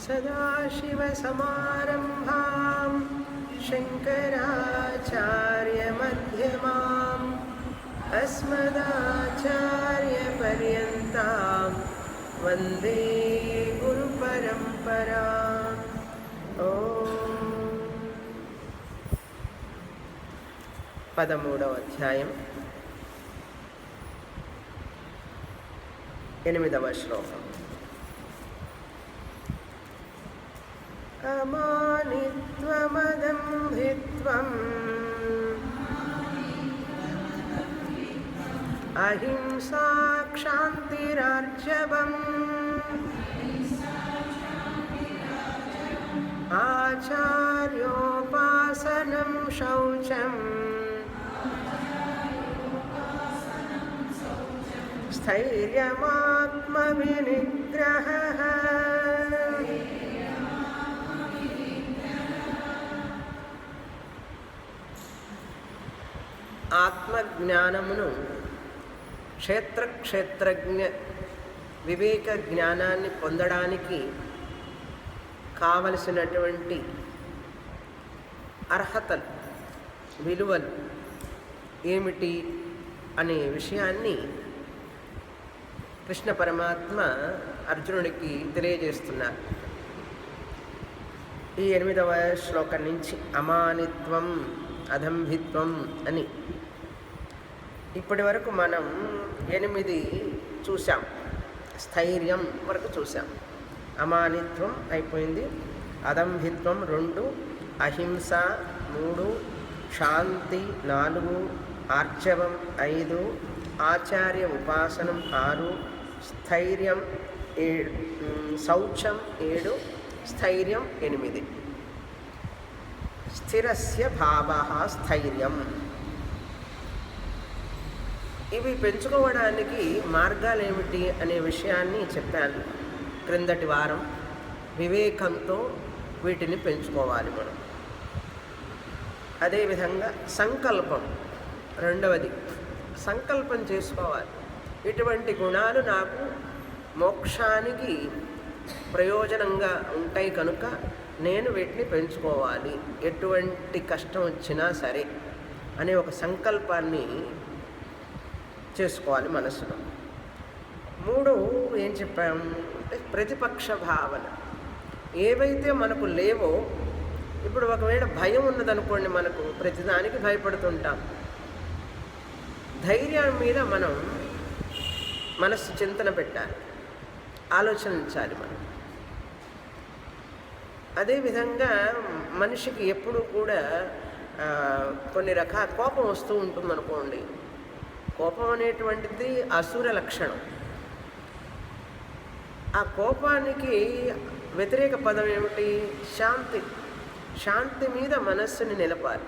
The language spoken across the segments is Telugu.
सदाशिवसमारम्भां शङ्कराचार्यमध्यमाम् अस्मदाचार्यपर्यन्तां वन्दे गुरुपरम्पराम्। పదమూడవ అధ్యాయం 8వ శ్లోకం. అమానిత్వమదంభిత్వం అహింసా క్షాంతిరార్జవం ఆచార్యోపాసనం శౌచం స్థైర్యమాత్మవినిగ్రహః. ఆత్మజ్ఞానమును క్షేత్రజ్ఞ వివేక జ్ఞానాన్ని పొందడానికి కావలసినటువంటి అర్హతలు, విలువలు ఏమిటి అనే విషయాన్ని కృష్ణ పరమాత్మ అర్జునుడికి తెలియజేస్తున్నారు. ఈ 8వ శ్లోకం నుంచి అమానిత్వం, అదంభిత్వం అని ఇప్పటి వరకు మనం 8 చూసాం. స్థైర్యం వరకు చూసాం. అమానిత్వం అయిపోయింది, అదంభిత్వం 2, అహింస 3, శాంతి 4, ఆర్జవం 5, ఆచార్య ఉపాసనం 6, స్థైర్యం 7, శౌచం 7, స్థైర్యం 8. స్థిరస్య భావః స్థైర్యం. ఇవి పెంచుకోవడానికి మార్గాలు ఏమిటి అనే విషయాన్ని చెప్పాను క్రిందటి వారం. వివేకంతో వీటిని పెంచుకోవాలి మనం. అదేవిధంగా సంకల్పం, రెండవది సంకల్పం చేసుకోవాలి. ఇటువంటి గుణాలు నాకు మోక్షానికి ప్రయోజనంగా ఉంటాయి కనుక నేను వీటిని పెంచుకోవాలి, ఎటువంటి కష్టం వచ్చినా సరే అనే ఒక సంకల్పాన్ని చేసుకోవాలి మనసులో. 3 ఏం చెప్పాము అంటే ప్రతిపక్ష భావన. ఏవైతే మనకు లేవో, ఇప్పుడు ఒకవేళ భయం ఉన్నదనుకోండి, మనకు ప్రతిదానికి భయపడుతుంటాం. ధైర్యం మీద మనం మనస్సు చింతన పెట్టాలి, ఆలోచించాలి మనం. అదేవిధంగా మనిషికి ఎప్పుడూ కూడా కొన్ని రకాల కోపం వస్తూ ఉంటుందనుకోండి. కోపం అనేటువంటిది అసుర లక్షణం. ఆ కోపానికి వ్యతిరేక పదం ఏమిటి? శాంతి. శాంతి మీద మనస్సుని నిలపాలి.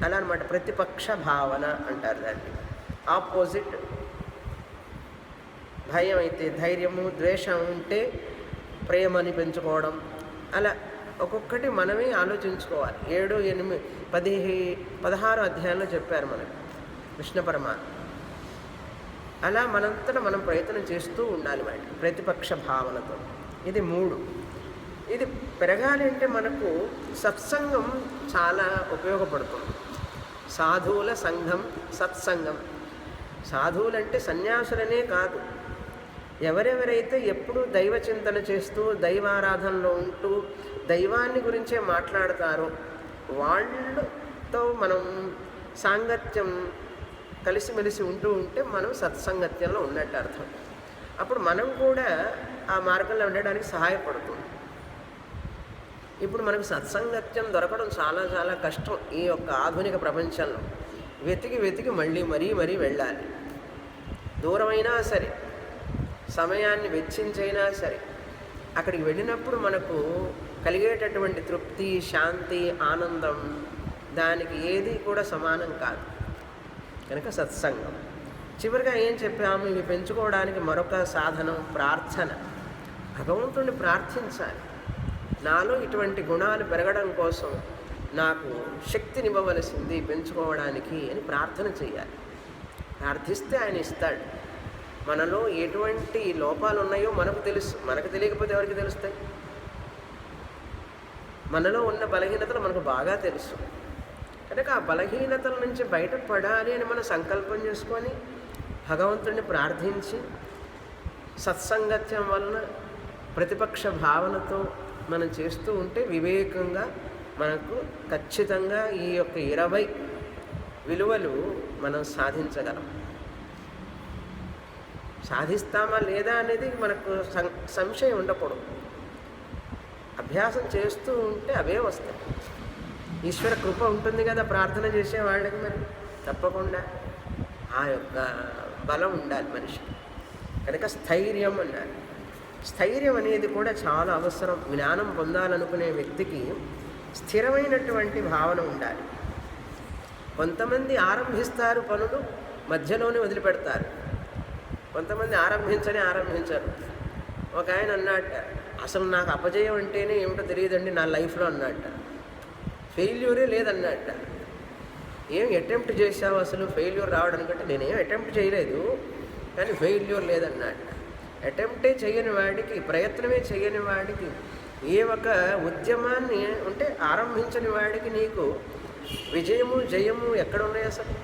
అలా అన్నమాట. ప్రతిపక్ష భావన అంటారు దాన్ని. ఆపోజిట్. భయం అయితే ధైర్యము, ద్వేషం ఉంటే ప్రేమని పెంచుకోవడం. అలా ఒక్కొక్కటి మనమే ఆలోచించుకోవాలి. 7, 8, 16 అధ్యాయంలో చెప్పారు మనకు కృష్ణ పరమాత్మ. అలా మనంతటా మనం ప్రయత్నం చేస్తూ ఉండాలి వాటి ప్రతిపక్ష భావనతో. ఇది 3. ఇది పెరగాలి అంటే మనకు సత్సంగం చాలా ఉపయోగపడుతుంది. సాధువుల సంఘం, సత్సంగం. సాధువులంటే సన్యాసులనే కాదు, ఎవరెవరైతే ఎప్పుడూ దైవ చింతన చేస్తూ దైవారాధనలో ఉంటూ దైవాన్ని గురించే మాట్లాడతారో వాళ్ళతో మనం సాంగత్యం కలిసిమెలిసి ఉంటూ ఉంటే మనం సత్సంగత్యంలో ఉన్నట్టు అర్థం. అప్పుడు మనం కూడా ఆ మార్గంలో ఉండడానికి సహాయపడుతుంది. ఇప్పుడు మనకు సత్సంగత్యం దొరకడం చాలా చాలా కష్టం ఈ యొక్క ఆధునిక ప్రపంచంలో. వెతికి మరీ వెళ్ళాలి. దూరమైనా సరే, సమయాన్ని వెచ్చించైనా సరే, అక్కడికి వెళ్ళినప్పుడు మనకు కలిగేటటువంటి తృప్తి, శాంతి, ఆనందం దానికి ఏది కూడా సమానం కాదు. కనుక సత్సంగం. చివరిగా ఏం చెప్పాము? ఇవి పెంచుకోవడానికి మరొక సాధనం ప్రార్థన. భగవంతుడిని ప్రార్థించాలి. నాలో ఇటువంటి గుణాలు పెరగడం కోసం నాకు శక్తినివ్వవలసింది పెంచుకోవడానికి అని ప్రార్థన చేయాలి. ప్రార్థిస్తే ఆయన ఇస్తాడు. మనలో ఎటువంటి లోపాలు ఉన్నాయో మనకు తెలుసు. మనకు తెలియకపోతే ఎవరికి తెలుస్తాయి? మనలో ఉన్న బలహీనతలు మనకు బాగా తెలుసు కనుక ఆ బలహీనతల నుంచి బయటపడాలి అని మనం సంకల్పం చేసుకొని భగవంతుడిని ప్రార్థించి సత్సంగత్యం వలన ప్రతిపక్ష భావనతో మనం చేస్తూ ఉంటే వివేకంగా మనకు ఖచ్చితంగా ఈ యొక్క 20 విలువలు మనం సాధించగలం. సాధిస్తామా లేదా అనేది మనకు సంశయం ఉండకూడదు. అభ్యాసం చేస్తూ ఉంటే అవే వస్తాయి. ఈశ్వర కృప ఉంటుంది కదా ప్రార్థన చేసే వాళ్ళకి, మరి తప్పకుండా ఆ యొక్క బలం ఉండాలి మనిషికి. కనుక స్థైర్యం అన్నారు. స్థైర్యం అనేది కూడా చాలా అవసరం. జ్ఞానం పొందాలనుకునే వ్యక్తికి స్థిరమైనటువంటి భావన ఉండాలి. కొంతమంది ఆరంభిస్తారు పనులు, మధ్యలోనే వదిలిపెడతారు. కొంతమంది ఆరంభించరు. ఒక ఆయన అన్నట్ట, అసలు నాకు అపజయం అంటేనే ఏమిటో తెలియదండి నా లైఫ్లో అన్నట్ట. ఫెయిల్యూరే లేదన్నట్ట. ఏం అటెంప్ట్ చేసావు అసలు ఫెయిల్యూర్ రావడానికంటే? నేనేం అటెంప్ట్ చేయలేదు, కానీ ఫెయిల్యూర్ లేదన్నట్ట. అటెంప్టే చేయని వాడికి, ప్రయత్నమే చేయని వాడికి, ఏ ఒక ఉద్యమాన్ని అంటే ఆరంభించని వాడికి నీకు విజయము జయము ఎక్కడ ఉన్నాయి అసలు?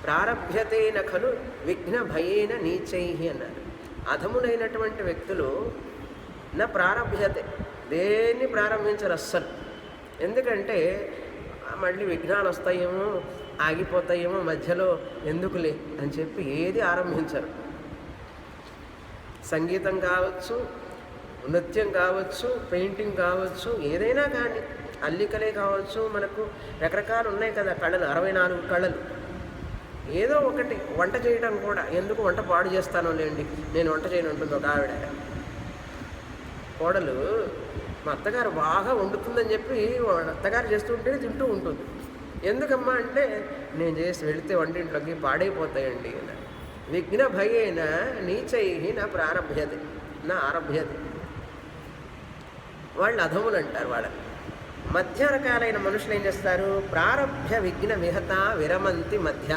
ప్రారభ్యతేన ఖలు విఘ్న భయేన నీచై అన్నారు. అధములైనటువంటి వ్యక్తులు నా ప్రారభ్యతే, దేన్ని ప్రారంభించరు అస్సలు. ఎందుకంటే మళ్ళీ విఘ్నాలు వస్తాయేమో, ఆగిపోతాయేమో మధ్యలో, ఎందుకులే అని చెప్పి ఏది ఆరంభించరు. సంగీతం కావచ్చు, నృత్యం కావచ్చు, పెయింటింగ్ కావచ్చు, ఏదైనా కానీ, అల్లికలే కావచ్చు, మనకు రకరకాలు ఉన్నాయి కదా కళలు, 64 కళలు. ఏదో ఒకటి. వంట చేయడం కూడా, ఎందుకు వంట పాడు చేస్తానో లేండి, నేను వంట చేయను ఉంటుంది ఒక ఆవిడ. కోడలు మా అత్తగారు బాగా వండుతుందని చెప్పి అత్తగారు చేస్తుంటే తింటూ ఉంటుంది. ఎందుకమ్మా అంటే, నేను చేసి వెళితే వంటింట్లోకి పాడైపోతాయండి. విఘ్న భయేన నీచై నా ప్రారభ్యతే నా ఆరభ్యతే. వాళ్ళు అధములు అంటారు వాళ్ళని. మధ్య రకాలైన మనుషులు ఏం చేస్తారు? ప్రారభ్య విఘ్న విహత విరమంతి మధ్య.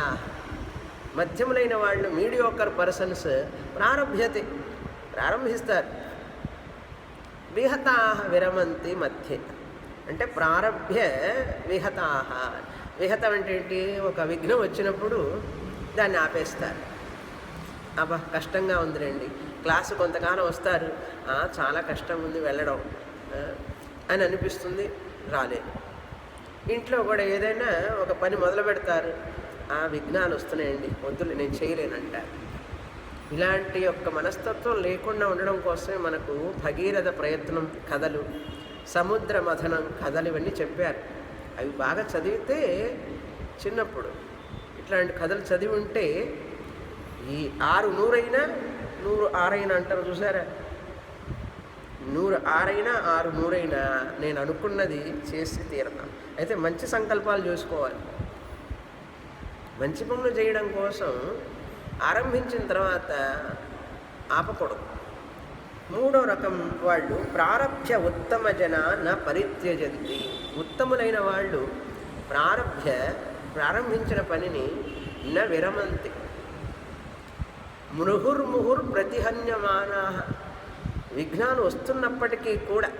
మధ్యములైన వాళ్ళు, మీడియోకర్ పర్సన్స్, ప్రారభ్యతే ప్రారంభిస్తారు, విహతా విరమంతి మధ్య. అంటే ప్రారభ్య విహతా. విహతం అంటే ఏంటి? ఒక విఘ్నం వచ్చినప్పుడు దాన్ని ఆపేస్తారు. అబ్బా కష్టంగా ఉందిలేండి, క్లాసు కొంతకాలం వస్తారు, చాలా కష్టం ఉంది వెళ్ళడం అని అనిపిస్తుంది, రాలేదు. ఇంట్లో కూడా ఏదైనా ఒక పని మొదలు పెడతారు, విఘ్నాలు వస్తున్నాయండి, వద్దులే నేను చేయలేనంటారు. ఇలాంటి యొక్క మనస్తత్వం లేకుండా ఉండడం కోసమే మనకు భగీరథ ప్రయత్నం కథలు, సముద్ర మథనం కథలు ఇవన్నీ చెప్పారు. అవి బాగా చదివితే చిన్నప్పుడు ఇట్లాంటి కథలు చదివి ఉంటే ఈ 6 100 100 6 అంటారు చూసారా, 100 6 6 100 నేను అనుకున్నది చేసి తీరతాను. అయితే మంచి సంకల్పాలు చేసుకోవాలి. మంచి పనులు చేయడం కోసం ఆరంభించిన తర్వాత ఆపకూడదు. 3వ రకం వాళ్ళు ప్రారభ్య ఉత్తమ జన న పరిత్యజంతి. ఉత్తములైన వాళ్ళు ప్రారంభించిన పనిని న విరమంతి. ముహుర్ముహుర్ ప్రతిహన్యమానా. విఘ్నాలు వస్తున్నప్పటికీ కూడా,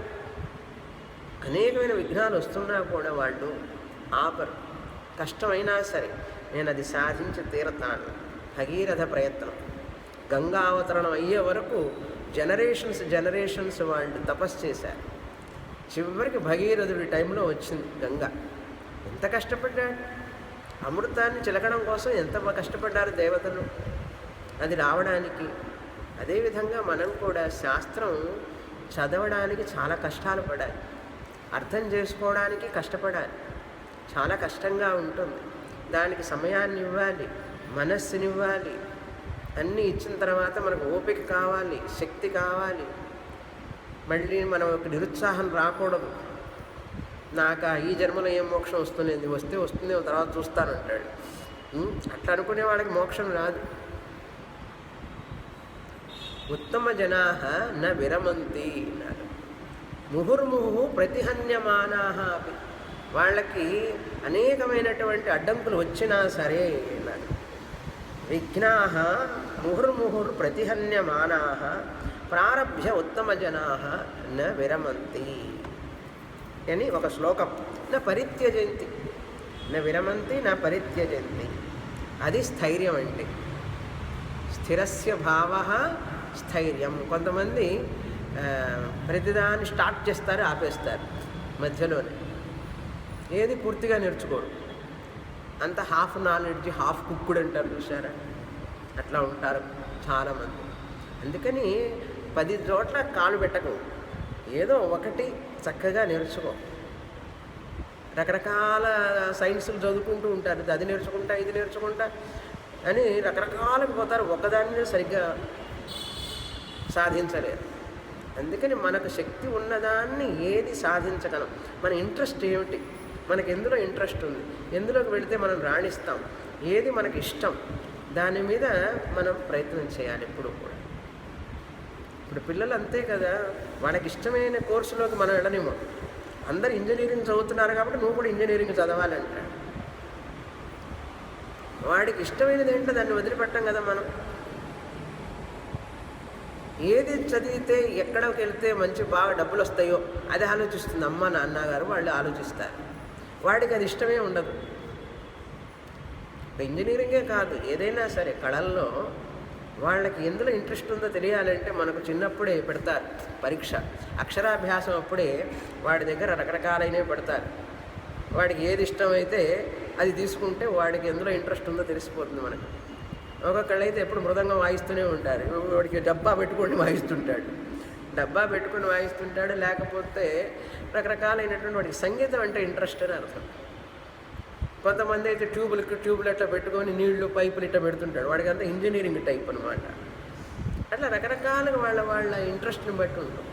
అనేకమైన విఘ్నాలు వస్తున్నా కూడా వాళ్ళు ఆపరు. కష్టమైనా సరే నేను అది సాధించి తీరతాను. భగీరథ ప్రయత్నం. గంగా అవతరణం అయ్యే వరకు జనరేషన్స్ వాళ్ళు తపస్సు చేశారు. చివరికి భగీరథుడి టైంలో వచ్చింది గంగ. ఎంత కష్టపడ్డాడు! అమృతాన్ని చిలకడం కోసం ఎంత కష్టపడ్డారు దేవతలు అది రావడానికి. అదేవిధంగా మనం కూడా శాస్త్రం చదవడానికి చాలా కష్టాలు పడాలి, అర్థం చేసుకోవడానికి కష్టపడాలి. చాలా కష్టంగా ఉంటుంది. దానికి సమయాన్ని ఇవ్వాలి, మనస్సునివ్వాలి. అన్నీ ఇచ్చిన తర్వాత మనకు ఓపిక కావాలి, శక్తి కావాలి. మళ్ళీ మనం ఒక నిరుత్సాహం రాకూడదు. నాకు ఈ జన్మలో ఏం మోక్షం వస్తుంది, వస్తే వస్తుంది, తర్వాత చూస్తానంటాడు. అట్లా అనుకునే వాళ్ళకి మోక్షం రాదు. ఉత్తమ జనా న విరమంతి అన్నారు. ముహుర్ముహు ప్రతిహన్యమానా అపి. వాళ్ళకి అనేకమైనటువంటి అడ్డంకులు వచ్చినా సరే అన్నారు. విఘ్నా ముహుర్ముహుర్ ప్రతిహన్యమానా ప్రారభ్య ఉత్తమ జనా న విరమంతి. అని ఒక శ్లోకం. నా పరిత్యజంతి, నా విరమంతి, నా పరిత్యజంతి. అది స్థైర్యం అంటే. స్థిరస్య భావ స్థైర్యం. కొంతమంది ప్రతిదాన్ని స్టార్ట్ చేస్తారు, ఆపేస్తారు మధ్యలోనే. ఏది పూర్తిగా నేర్చుకోరు. అంత హాఫ్ నాలెడ్జ్, హాఫ్ కుక్కుడు అంటారు చూసారా, అట్లా ఉంటారు చాలామంది. అందుకని 10 చోట్ల కాలు పెట్టకు, ఏదో ఒకటి చక్కగా నేర్చుకో. రకరకాల సైన్సులు చదువుకుంటూ ఉంటారు, అది నేర్చుకుంటా ఇది నేర్చుకుంటా అని రకరకాలకు పోతారు, ఒకదాన్ని సరిగ్గా సాధించలేరు. అందుకని మనకు శక్తి ఉన్నదాన్ని ఏది సాధించగలం, మన ఇంట్రెస్ట్ ఏమిటి, మనకు ఎందులో ఇంట్రెస్ట్ ఉంది, ఎందులోకి వెళితే మనం రాణిస్తాం, ఏది మనకి ఇష్టం, దాని మీద మనం ప్రయత్నం చేయాలి ఎప్పుడు కూడా. ఇప్పుడు పిల్లలు అంతే కదా, వాళ్ళకి ఇష్టమైన కోర్సులోకి మనం వెళ్ళనేమో. అందరు ఇంజనీరింగ్ చదువుతున్నారు కాబట్టి నువ్వు కూడా ఇంజనీరింగ్ చదవాలంటాడు. వాడికి ఇష్టమైనది ఏంటో దాన్ని వదిలిపెట్టాం కదా మనం. ఏది చదివితే ఎక్కడికి వెళ్తే మంచి బాగా డబ్బులు వస్తాయో అది ఆలోచిస్తుంది అమ్మ నాన్నగారు, వాళ్ళు ఆలోచిస్తారు. వాడికి అది ఇష్టమే ఉండదు. ఇంజనీరింగే కాదు, ఏదైనా సరే కళల్లో వాళ్ళకి ఎందులో ఇంట్రెస్ట్ ఉందో తెలియాలంటే మనకు చిన్నప్పుడే పెడతారు పరీక్ష. అక్షరాభ్యాసం అప్పుడే వాడి దగ్గర రకరకాలైనవి పెడతారు. వాడికి ఏది ఇష్టమైతే అది తీసుకుంటే వాడికి ఎందులో ఇంట్రెస్ట్ ఉందో తెలిసిపోతుంది మనకు. ఒక్కొక్కళ్ళైతే ఎప్పుడు మృదంగం వాయిస్తూనే ఉంటారు, వాడికి డబ్బా పెట్టుకొని వాయిస్తుంటాడు, లేకపోతే రకరకాలైనటువంటి వాడికి సంగీతం అంటే ఇంట్రెస్ట్ అని అర్థం. కొంతమంది అయితే ట్యూబులు అట్లా పెట్టుకొని నీళ్లు పైపులు ఇట్లా పెడుతుంటాడు, వాడికి అంతా ఇంజనీరింగ్ టైప్ అనమాట. అట్లా రకరకాలుగా వాళ్ళ ఇంట్రెస్ట్ని బట్టి ఉంటుంది.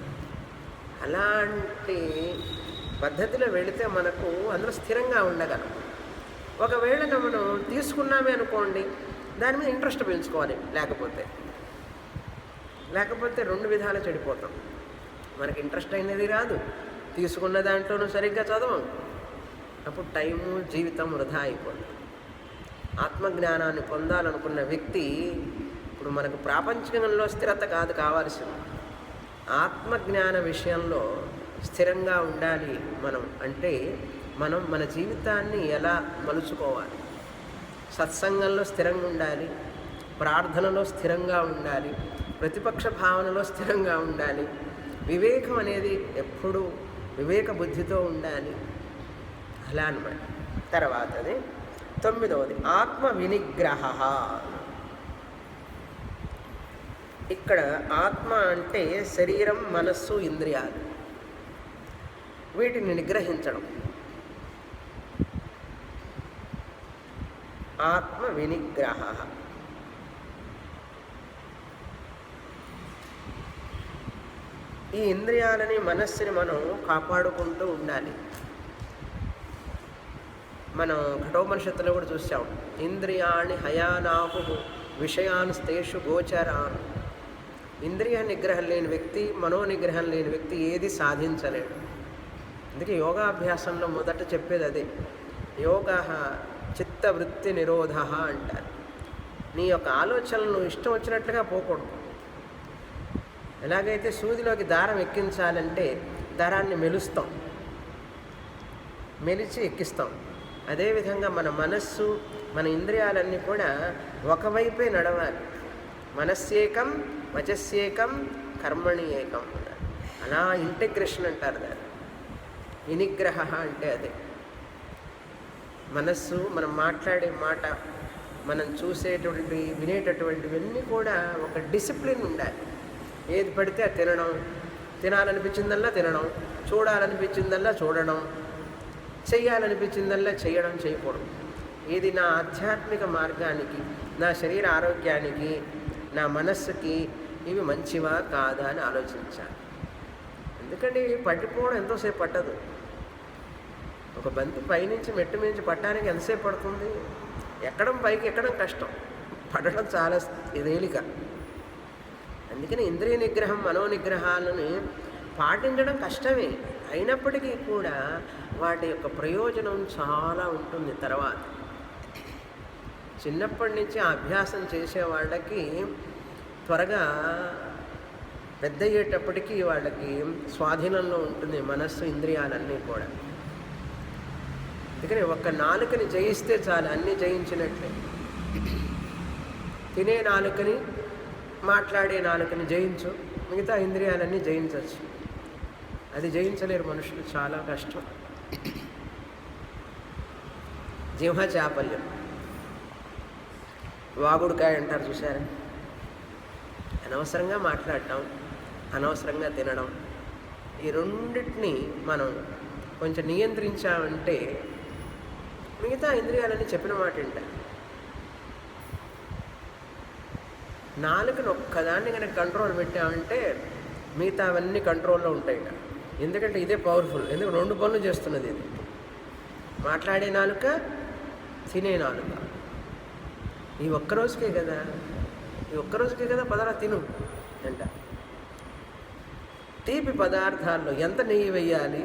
అలాంటి పద్ధతిలో వెళితే మనకు అందులో స్థిరంగా ఉండగలం. ఒకవేళ మనం తీసుకున్నామే అనుకోండి, దాని మీద ఇంట్రెస్ట్ పెంచుకోవాలి, లేకపోతే 2 విధాలు చెడిపోతాం. మనకి ఇంట్రెస్ట్ అయినది రాదు, తీసుకున్న దాంట్లోనూ సరిగ్గా చదవం, అప్పుడు టైము జీవితం వృధా అయిపోతుంది. ఆత్మజ్ఞానాన్ని పొందాలనుకున్న వ్యక్తి ఇప్పుడు మనకు ప్రాపంచికంలో స్థిరత కాదు కావాల్సింది, ఆత్మజ్ఞాన విషయంలో స్థిరంగా ఉండాలి. మనం మన జీవితాన్ని ఎలా మలుచుకోవాలి, సత్సంగంలో స్థిరంగా ఉండాలి, ప్రార్థనలో స్థిరంగా ఉండాలి, ప్రతిపక్ష భావనలో స్థిరంగా ఉండాలి, వివేకం అనేది ఎప్పుడూ వివేక బుద్ధితో ఉండాలి. అలా అన్నమాట. తర్వాతది 9వది ఆత్మ వినిగ్రహ. ఇక్కడ ఆత్మ అంటే శరీరం, మనస్సు, ఇంద్రియాలు, వీటిని నిగ్రహించడం. ఆత్మ వినిగ్రహ. ఈ ఇంద్రియాలని, మనస్సుని మనం కాపాడుకుంటూ ఉండాలి. మనం ఘటోపనిషత్తులో కూడా చూసాం, ఇంద్రియాణి హయానాహు విషయాన్స్తేషు గోచరాన్. ఇంద్రియ నిగ్రహం లేని వ్యక్తి, మనోనిగ్రహం లేని వ్యక్తి ఏది సాధించలేడు. అందుకే యోగాభ్యాసంలో మొదట చెప్పేది అదే, యోగ చిత్తవృత్తి నిరోధ అంటారు. నీ యొక్క ఆలోచనలు ఇష్టం వచ్చినట్లుగా పోకూడదు. ఎలాగైతే సూదిలోకి దారం ఎక్కించాలంటే దారాన్ని మెలిచి ఎక్కిస్తాం, అదేవిధంగా మన మనస్సు, మన ఇంద్రియాలన్నీ కూడా ఒకవైపే నడవాలి. మనస్సేకం, వచస్సేకం, కర్మణి ఏకం. అలా ఇంటిగ్రేషన్ అంటారు దాన్ని. వినిగ్రహ అంటే అదే. మనస్సు, మనం మాట్లాడే మాట, మనం చూసేటువంటి వినేటటువంటివన్నీ కూడా ఒక డిసిప్లిన్ ఉండాలి. ఏది పడితే అది తినడం, తినాలనిపించిందల్లా తినడం, చూడాలనిపించిందల్లా చూడడం, చెయ్యాలనిపించిందల్లా చేయకూడదు. ఇది నా ఆధ్యాత్మిక మార్గానికి, నా శరీర ఆరోగ్యానికి, నా మనస్సుకి ఇవి మంచివా కాదా అని ఆలోచించాలి. ఎందుకంటే పట్టిపోవడం ఎంతోసేపు పట్టదు. ఒక బంతి పైనుంచి మెట్టు మించి పట్టడానికి ఎంతసేపు పడుతుంది? పైకి ఎక్కడం కష్టం, పడడం చాలా తేలిక. అందుకని ఇంద్రియ నిగ్రహం, మనోనిగ్రహాలను పాటించడం కష్టమే. అయినప్పటికీ కూడా వాటి యొక్క ప్రయోజనం చాలా ఉంటుంది. తర్వాత చిన్నప్పటి నుంచి ఆ అభ్యాసం చేసే వాళ్ళకి త్వరగా పెద్ద అయ్యేటప్పటికీ వాళ్ళకి స్వాధీనంలో ఉంటుంది మనస్సు, ఇంద్రియాలన్నీ కూడా. అందుకని ఒక్క నాలుకని జయిస్తే చాలు, అన్నీ జయించినట్లే. తినే నాలుకని, మాట్లాడే నాలుకని జయించు, మిగతా ఇంద్రియాలన్నీ జయించవచ్చు. అది జయించలేరు మనుషులు, చాలా కష్టం. జిహ్వ చాపల్యం, వాగుడుకాయ అంటారు చూసారా? అనవసరంగా మాట్లాడటం, అనవసరంగా తినడం, ఈ రెండింటిని మనం కొంచెం నియంత్రించామంటే మిగతా ఇంద్రియాలన్నీ చెప్పిన మాట వింటాయి. నాలుకను ఒక్కదాన్ని కనుక కంట్రోల్ పెట్టామంటే మిగతా అవన్నీ కంట్రోల్లో ఉంటాయి. ఎందుకంటే ఇదే పవర్ఫుల్. ఎందుకంటే 2 పనులు చేస్తున్నది ఇది. మాట్లాడే నాలుక, తినే నాలుక. ఈ ఒక్కరోజుకే కదా, పదరా తిను అంట. తీపి పదార్థాల్లో ఎంత నెయ్యి వేయాలి,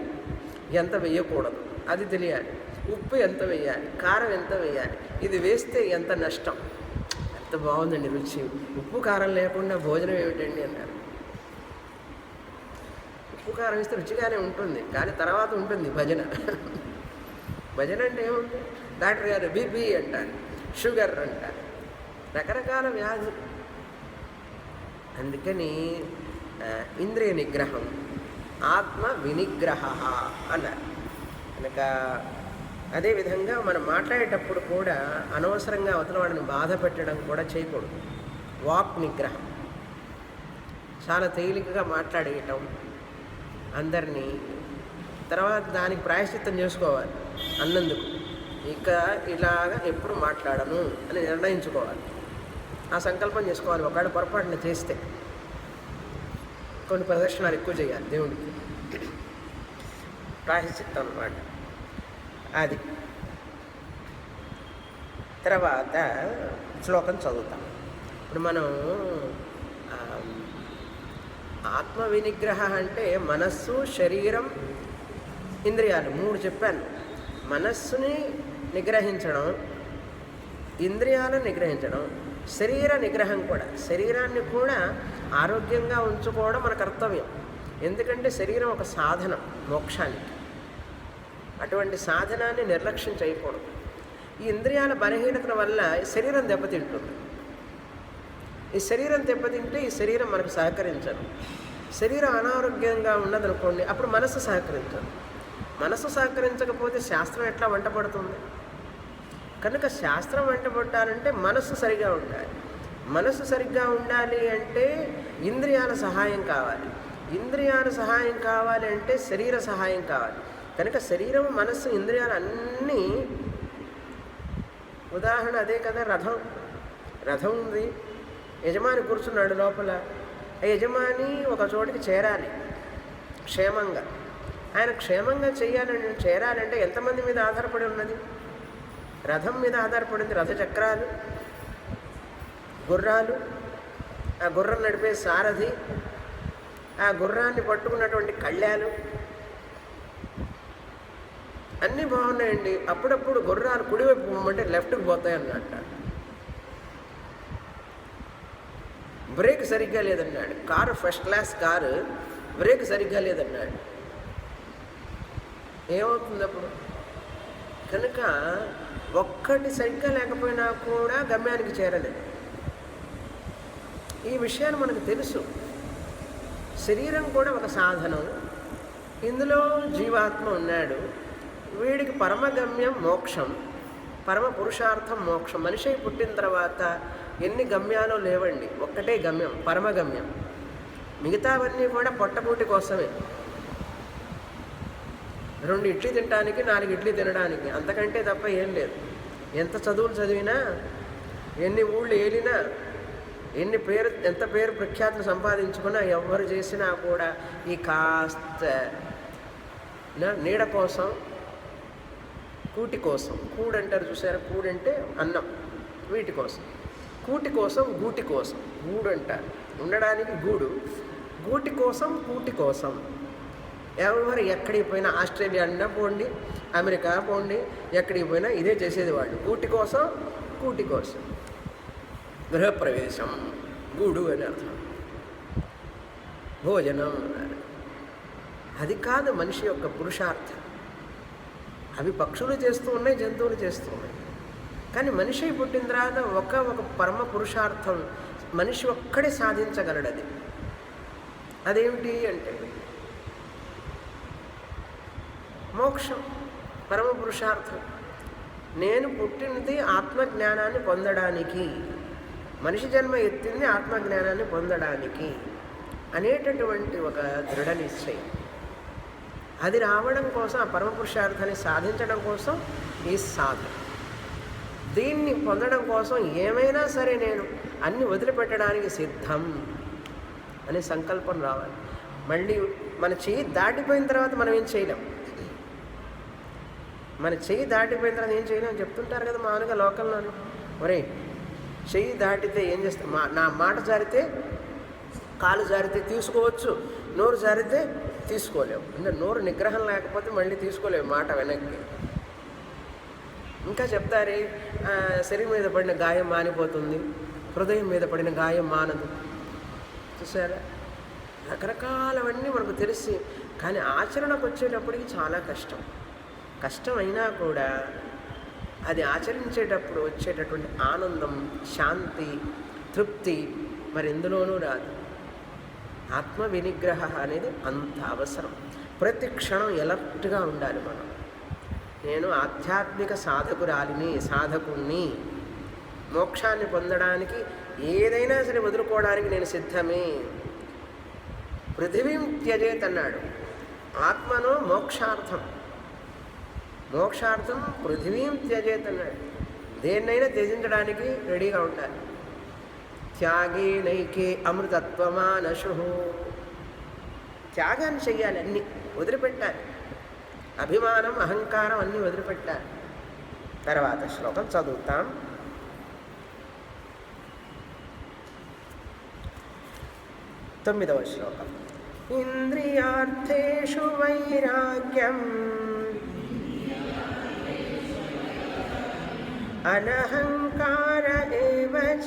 ఎంత వేయకూడదు అది తెలియాలి. ఉప్పు ఎంత వేయాలి, కారం ఎంత వేయాలి, ఇది వేస్తే ఎంత నష్టం. ఎంత బాగుందండి రుచి. ఉప్పు కారం లేకుండా భోజనం ఏమిటండి అన్నారు. ఉప్పు కారం వేస్తే రుచిగానే ఉంటుంది, కానీ తర్వాత ఉంటుంది భజన. భజన అంటే ఏముంది? డాక్టర్ గారు బీపీ అంటారు, షుగర్ అంటారు, రకరకాల వ్యాధులు. అందుకని ఇంద్రియ నిగ్రహం, ఆత్మ వినిగ్రహ అన్నారు. కనుక అదేవిధంగా మనం మాట్లాడేటప్పుడు కూడా అనవసరంగా అవతల వాడిని బాధ పెట్టడం కూడా చేయకూడదు. వాక్ నిగ్రహం, చాలా తేలికగా మాట్లాడేయటం అందరినీ. తర్వాత దానికి ప్రాయశ్చిత్తం చేసుకోవాలి. అన్నందుకు ఇక ఇలాగ ఎప్పుడు మాట్లాడను అని నిర్ణయించుకోవాలి. ఆ సంకల్పం చేసుకోవాలి. ఒకవేళ పొరపాటున చేస్తే కొన్ని ప్రదక్షిణాలు ఎక్కువ చేయాలి దేవుడికి, ప్రాయశ్చిత్తం అన్నమాట అది. తర్వాత శ్లోకం చదువుతాం. ఇప్పుడు మనం ఆత్మ వినిగ్రహ అంటే మనస్సు, శరీరం, ఇంద్రియాలు 3 చెప్పాను. మనస్సుని నిగ్రహించడం, ఇంద్రియాలను నిగ్రహించడం, శరీర నిగ్రహం కూడా. శరీరాన్ని కూడా ఆరోగ్యంగా ఉంచుకోవడం మన కర్తవ్యం. ఎందుకంటే శరీరం ఒక సాధనం మోక్షానికి. అటువంటి సాధనాన్ని నిర్లక్ష్యం చేయకూడదు. ఈ ఇంద్రియాల బలహీనత వల్ల శరీరం దెబ్బతింటుంది. ఈ శరీరం దెబ్బతింటే ఈ శరీరం మనకు సహకరించదు. శరీరం అనారోగ్యంగా ఉన్నదనుకోండి, అప్పుడు మనస్సు సహకరించదు. మనస్సు సహకరించకపోతే శాస్త్రం ఎట్లా వంటపడుతుంది? కనుక శాస్త్రం వెంటబట్టాలంటే మనస్సు సరిగా ఉండాలి. మనస్సు సరిగ్గా ఉండాలి అంటే ఇంద్రియాల సహాయం కావాలి. ఇంద్రియాల సహాయం కావాలి అంటే శరీర సహాయం కావాలి. కనుక శరీరం, మనస్సు, ఇంద్రియాలు అన్నీ ఉదాహరణ అదే కదా. రథం ఉంది, యజమాని కూర్చున్నాడు లోపల. ఆ యజమాని ఒక చోటికి చేరాలి క్షేమంగా. ఆయన క్షేమంగా చేరాలంటే ఎంతమంది మీద ఆధారపడి ఉన్నది? రథం మీద ఆధారపడింది. రథ చక్రాలు, గుర్రాలు, ఆ గుర్రం నడిపే సారథి, ఆ గుర్రాన్ని పట్టుకున్నటువంటి కళ్యాలు అన్నీ బాగున్నాయండి. అప్పుడప్పుడు గుర్రాలు కుడివైపు పోమంటే లెఫ్ట్కి పోతాయి అన్నట్ట. బ్రేక్ సరిగ్గా లేదన్నాడు. Car first class car, break సరిగ్గా లేదన్నాడు. ఏమవుతుంది అప్పుడు? కనుక ఒక్కటి సరిగ్గా లేకపోయినా కూడా గమ్యానికి చేరలేదు. ఈ విషయాలు మనకు తెలుసు. శరీరం కూడా ఒక సాధనం. ఇందులో జీవాత్మ ఉన్నాడు. వీడికి పరమగమ్యం మోక్షం, పరమ పురుషార్థం మోక్షం. మనిషి పుట్టిన తర్వాత ఎన్ని గమ్యాలు లేవండి, ఒక్కటే గమ్యం, పరమగమ్యం. మిగతావన్నీ కూడా పొట్టపూటి కోసమే. 2 ఇడ్లీ తినడానికి, 4 ఇడ్లీ తినడానికి, అంతకంటే తప్ప ఏం లేదు. ఎంత చదువులు చదివినా, ఎన్ని ఊళ్ళు ఏలినా, ఎంత పేరు ప్రఖ్యాతులు సంపాదించుకున్నా, ఎవరు చేసినా కూడా ఈ కాస్త నీడ కోసం, కూటి కోసం, కూడంటారు చూసారా? కూడంటే అన్నం, వీటి కోసం, కూటి కోసం, గూటి కోసం. గూడు అంటారు ఉండడానికి గూడు, గూటి కోసం, కూటి కోసం. ఎవరు ఎక్కడికి పోయినా, ఆస్ట్రేలియా అన్నా పోండి, అమెరికా పోండి, ఎక్కడికి పోయినా ఇదే చేసేది వాళ్ళు. కూటి కోసం, కూటి కోసం. గృహప్రవేశం, గూడు అని అర్థం. భోజనం అన్నారు. అది కాదు మనిషి యొక్క పురుషార్థం. అవి పక్షులు చేస్తూ ఉన్నాయి, జంతువులు చేస్తూ ఉన్నాయి. కానీ మనిషి పుట్టిన తర్వాత ఒక పరమ పురుషార్థం మనిషి ఒక్కడే సాధించగలడు. అదేమిటి అంటే మోక్షం, పరమ పురుషార్థం. నేను పుట్టినది ఆత్మజ్ఞానాన్ని పొందడానికి, మనిషి జన్మ ఎత్తింది ఆత్మజ్ఞానాన్ని పొందడానికి అనేటటువంటి ఒక దృఢ నిశ్చయం. అది రావడం కోసం, ఆ పరమ పురుషార్థాన్ని సాధించడం కోసం ఈ సాధన. దీన్ని పొందడం కోసం ఏమైనా సరే నేను అన్ని వదిలిపెట్టడానికి సిద్ధం అనే సంకల్పం రావాలి. మళ్ళీ మన చెయ్యి దాటిపోయిన తర్వాత మనం ఏం చేయలేం. మన చెయ్యి దాటిపోయిన తర్వాత ఏం చేయలేం చెప్తుంటారు కదా మామూలుగా లోకల్లోనూ. ఒరే చెయ్యి దాటితే ఏం చేస్తాం, నా మాట జారితే కాలు జారితే తీసుకోవచ్చు, నోరు జారితే తీసుకోలేవు. అంటే నోరు నిగ్రహం లేకపోతే మళ్ళీ తీసుకోలేవు మాట వెనక్కి. ఇంకా చెప్తారే శరీరం మీద పడిన గాయం మానిపోతుంది, హృదయం మీద పడిన గాయం మానదు. చూసారా, రకరకాలవన్నీ మనకు తెలిసి కానీ ఆచరణకు వచ్చేటప్పటికి చాలా కష్టం అయినా కూడా అది ఆచరించేటప్పుడు వచ్చేటటువంటి ఆనందం, శాంతి, తృప్తి మరి ఎందులోనూ రాదు. ఆత్మ వినిగ్రహ అనేది అంత అవసరం. ప్రతి క్షణం ఎలర్ట్గా ఉండాలి మనం. నేను ఆధ్యాత్మిక సాధకుణ్ణి, మోక్షాన్ని పొందడానికి ఏదైనా సరే వదులుకోవడానికి నేను సిద్ధమే. పృథివీం త్యజేత్ అన్నాడు. ఆత్మను మోక్షార్థం పృథివీం త్యజేత్ అన్నాడు. దేన్నైనా త్యజించడానికి రెడీగా ఉండాలి. త్యాగే నైకే అమృతత్వమానశు. త్యాగాన్ని చెయ్యాలి, అన్నీ వదిలిపెట్టాలి. అభిమానం, అహంకారం అన్నీ వదిలిపెట్టాలి. తర్వాత శ్లోకం చదువుతాం. 9వ శ్లోకం. ఇంద్రియార్థేషు వైరాగ్యం అనహంకార ఏవ చ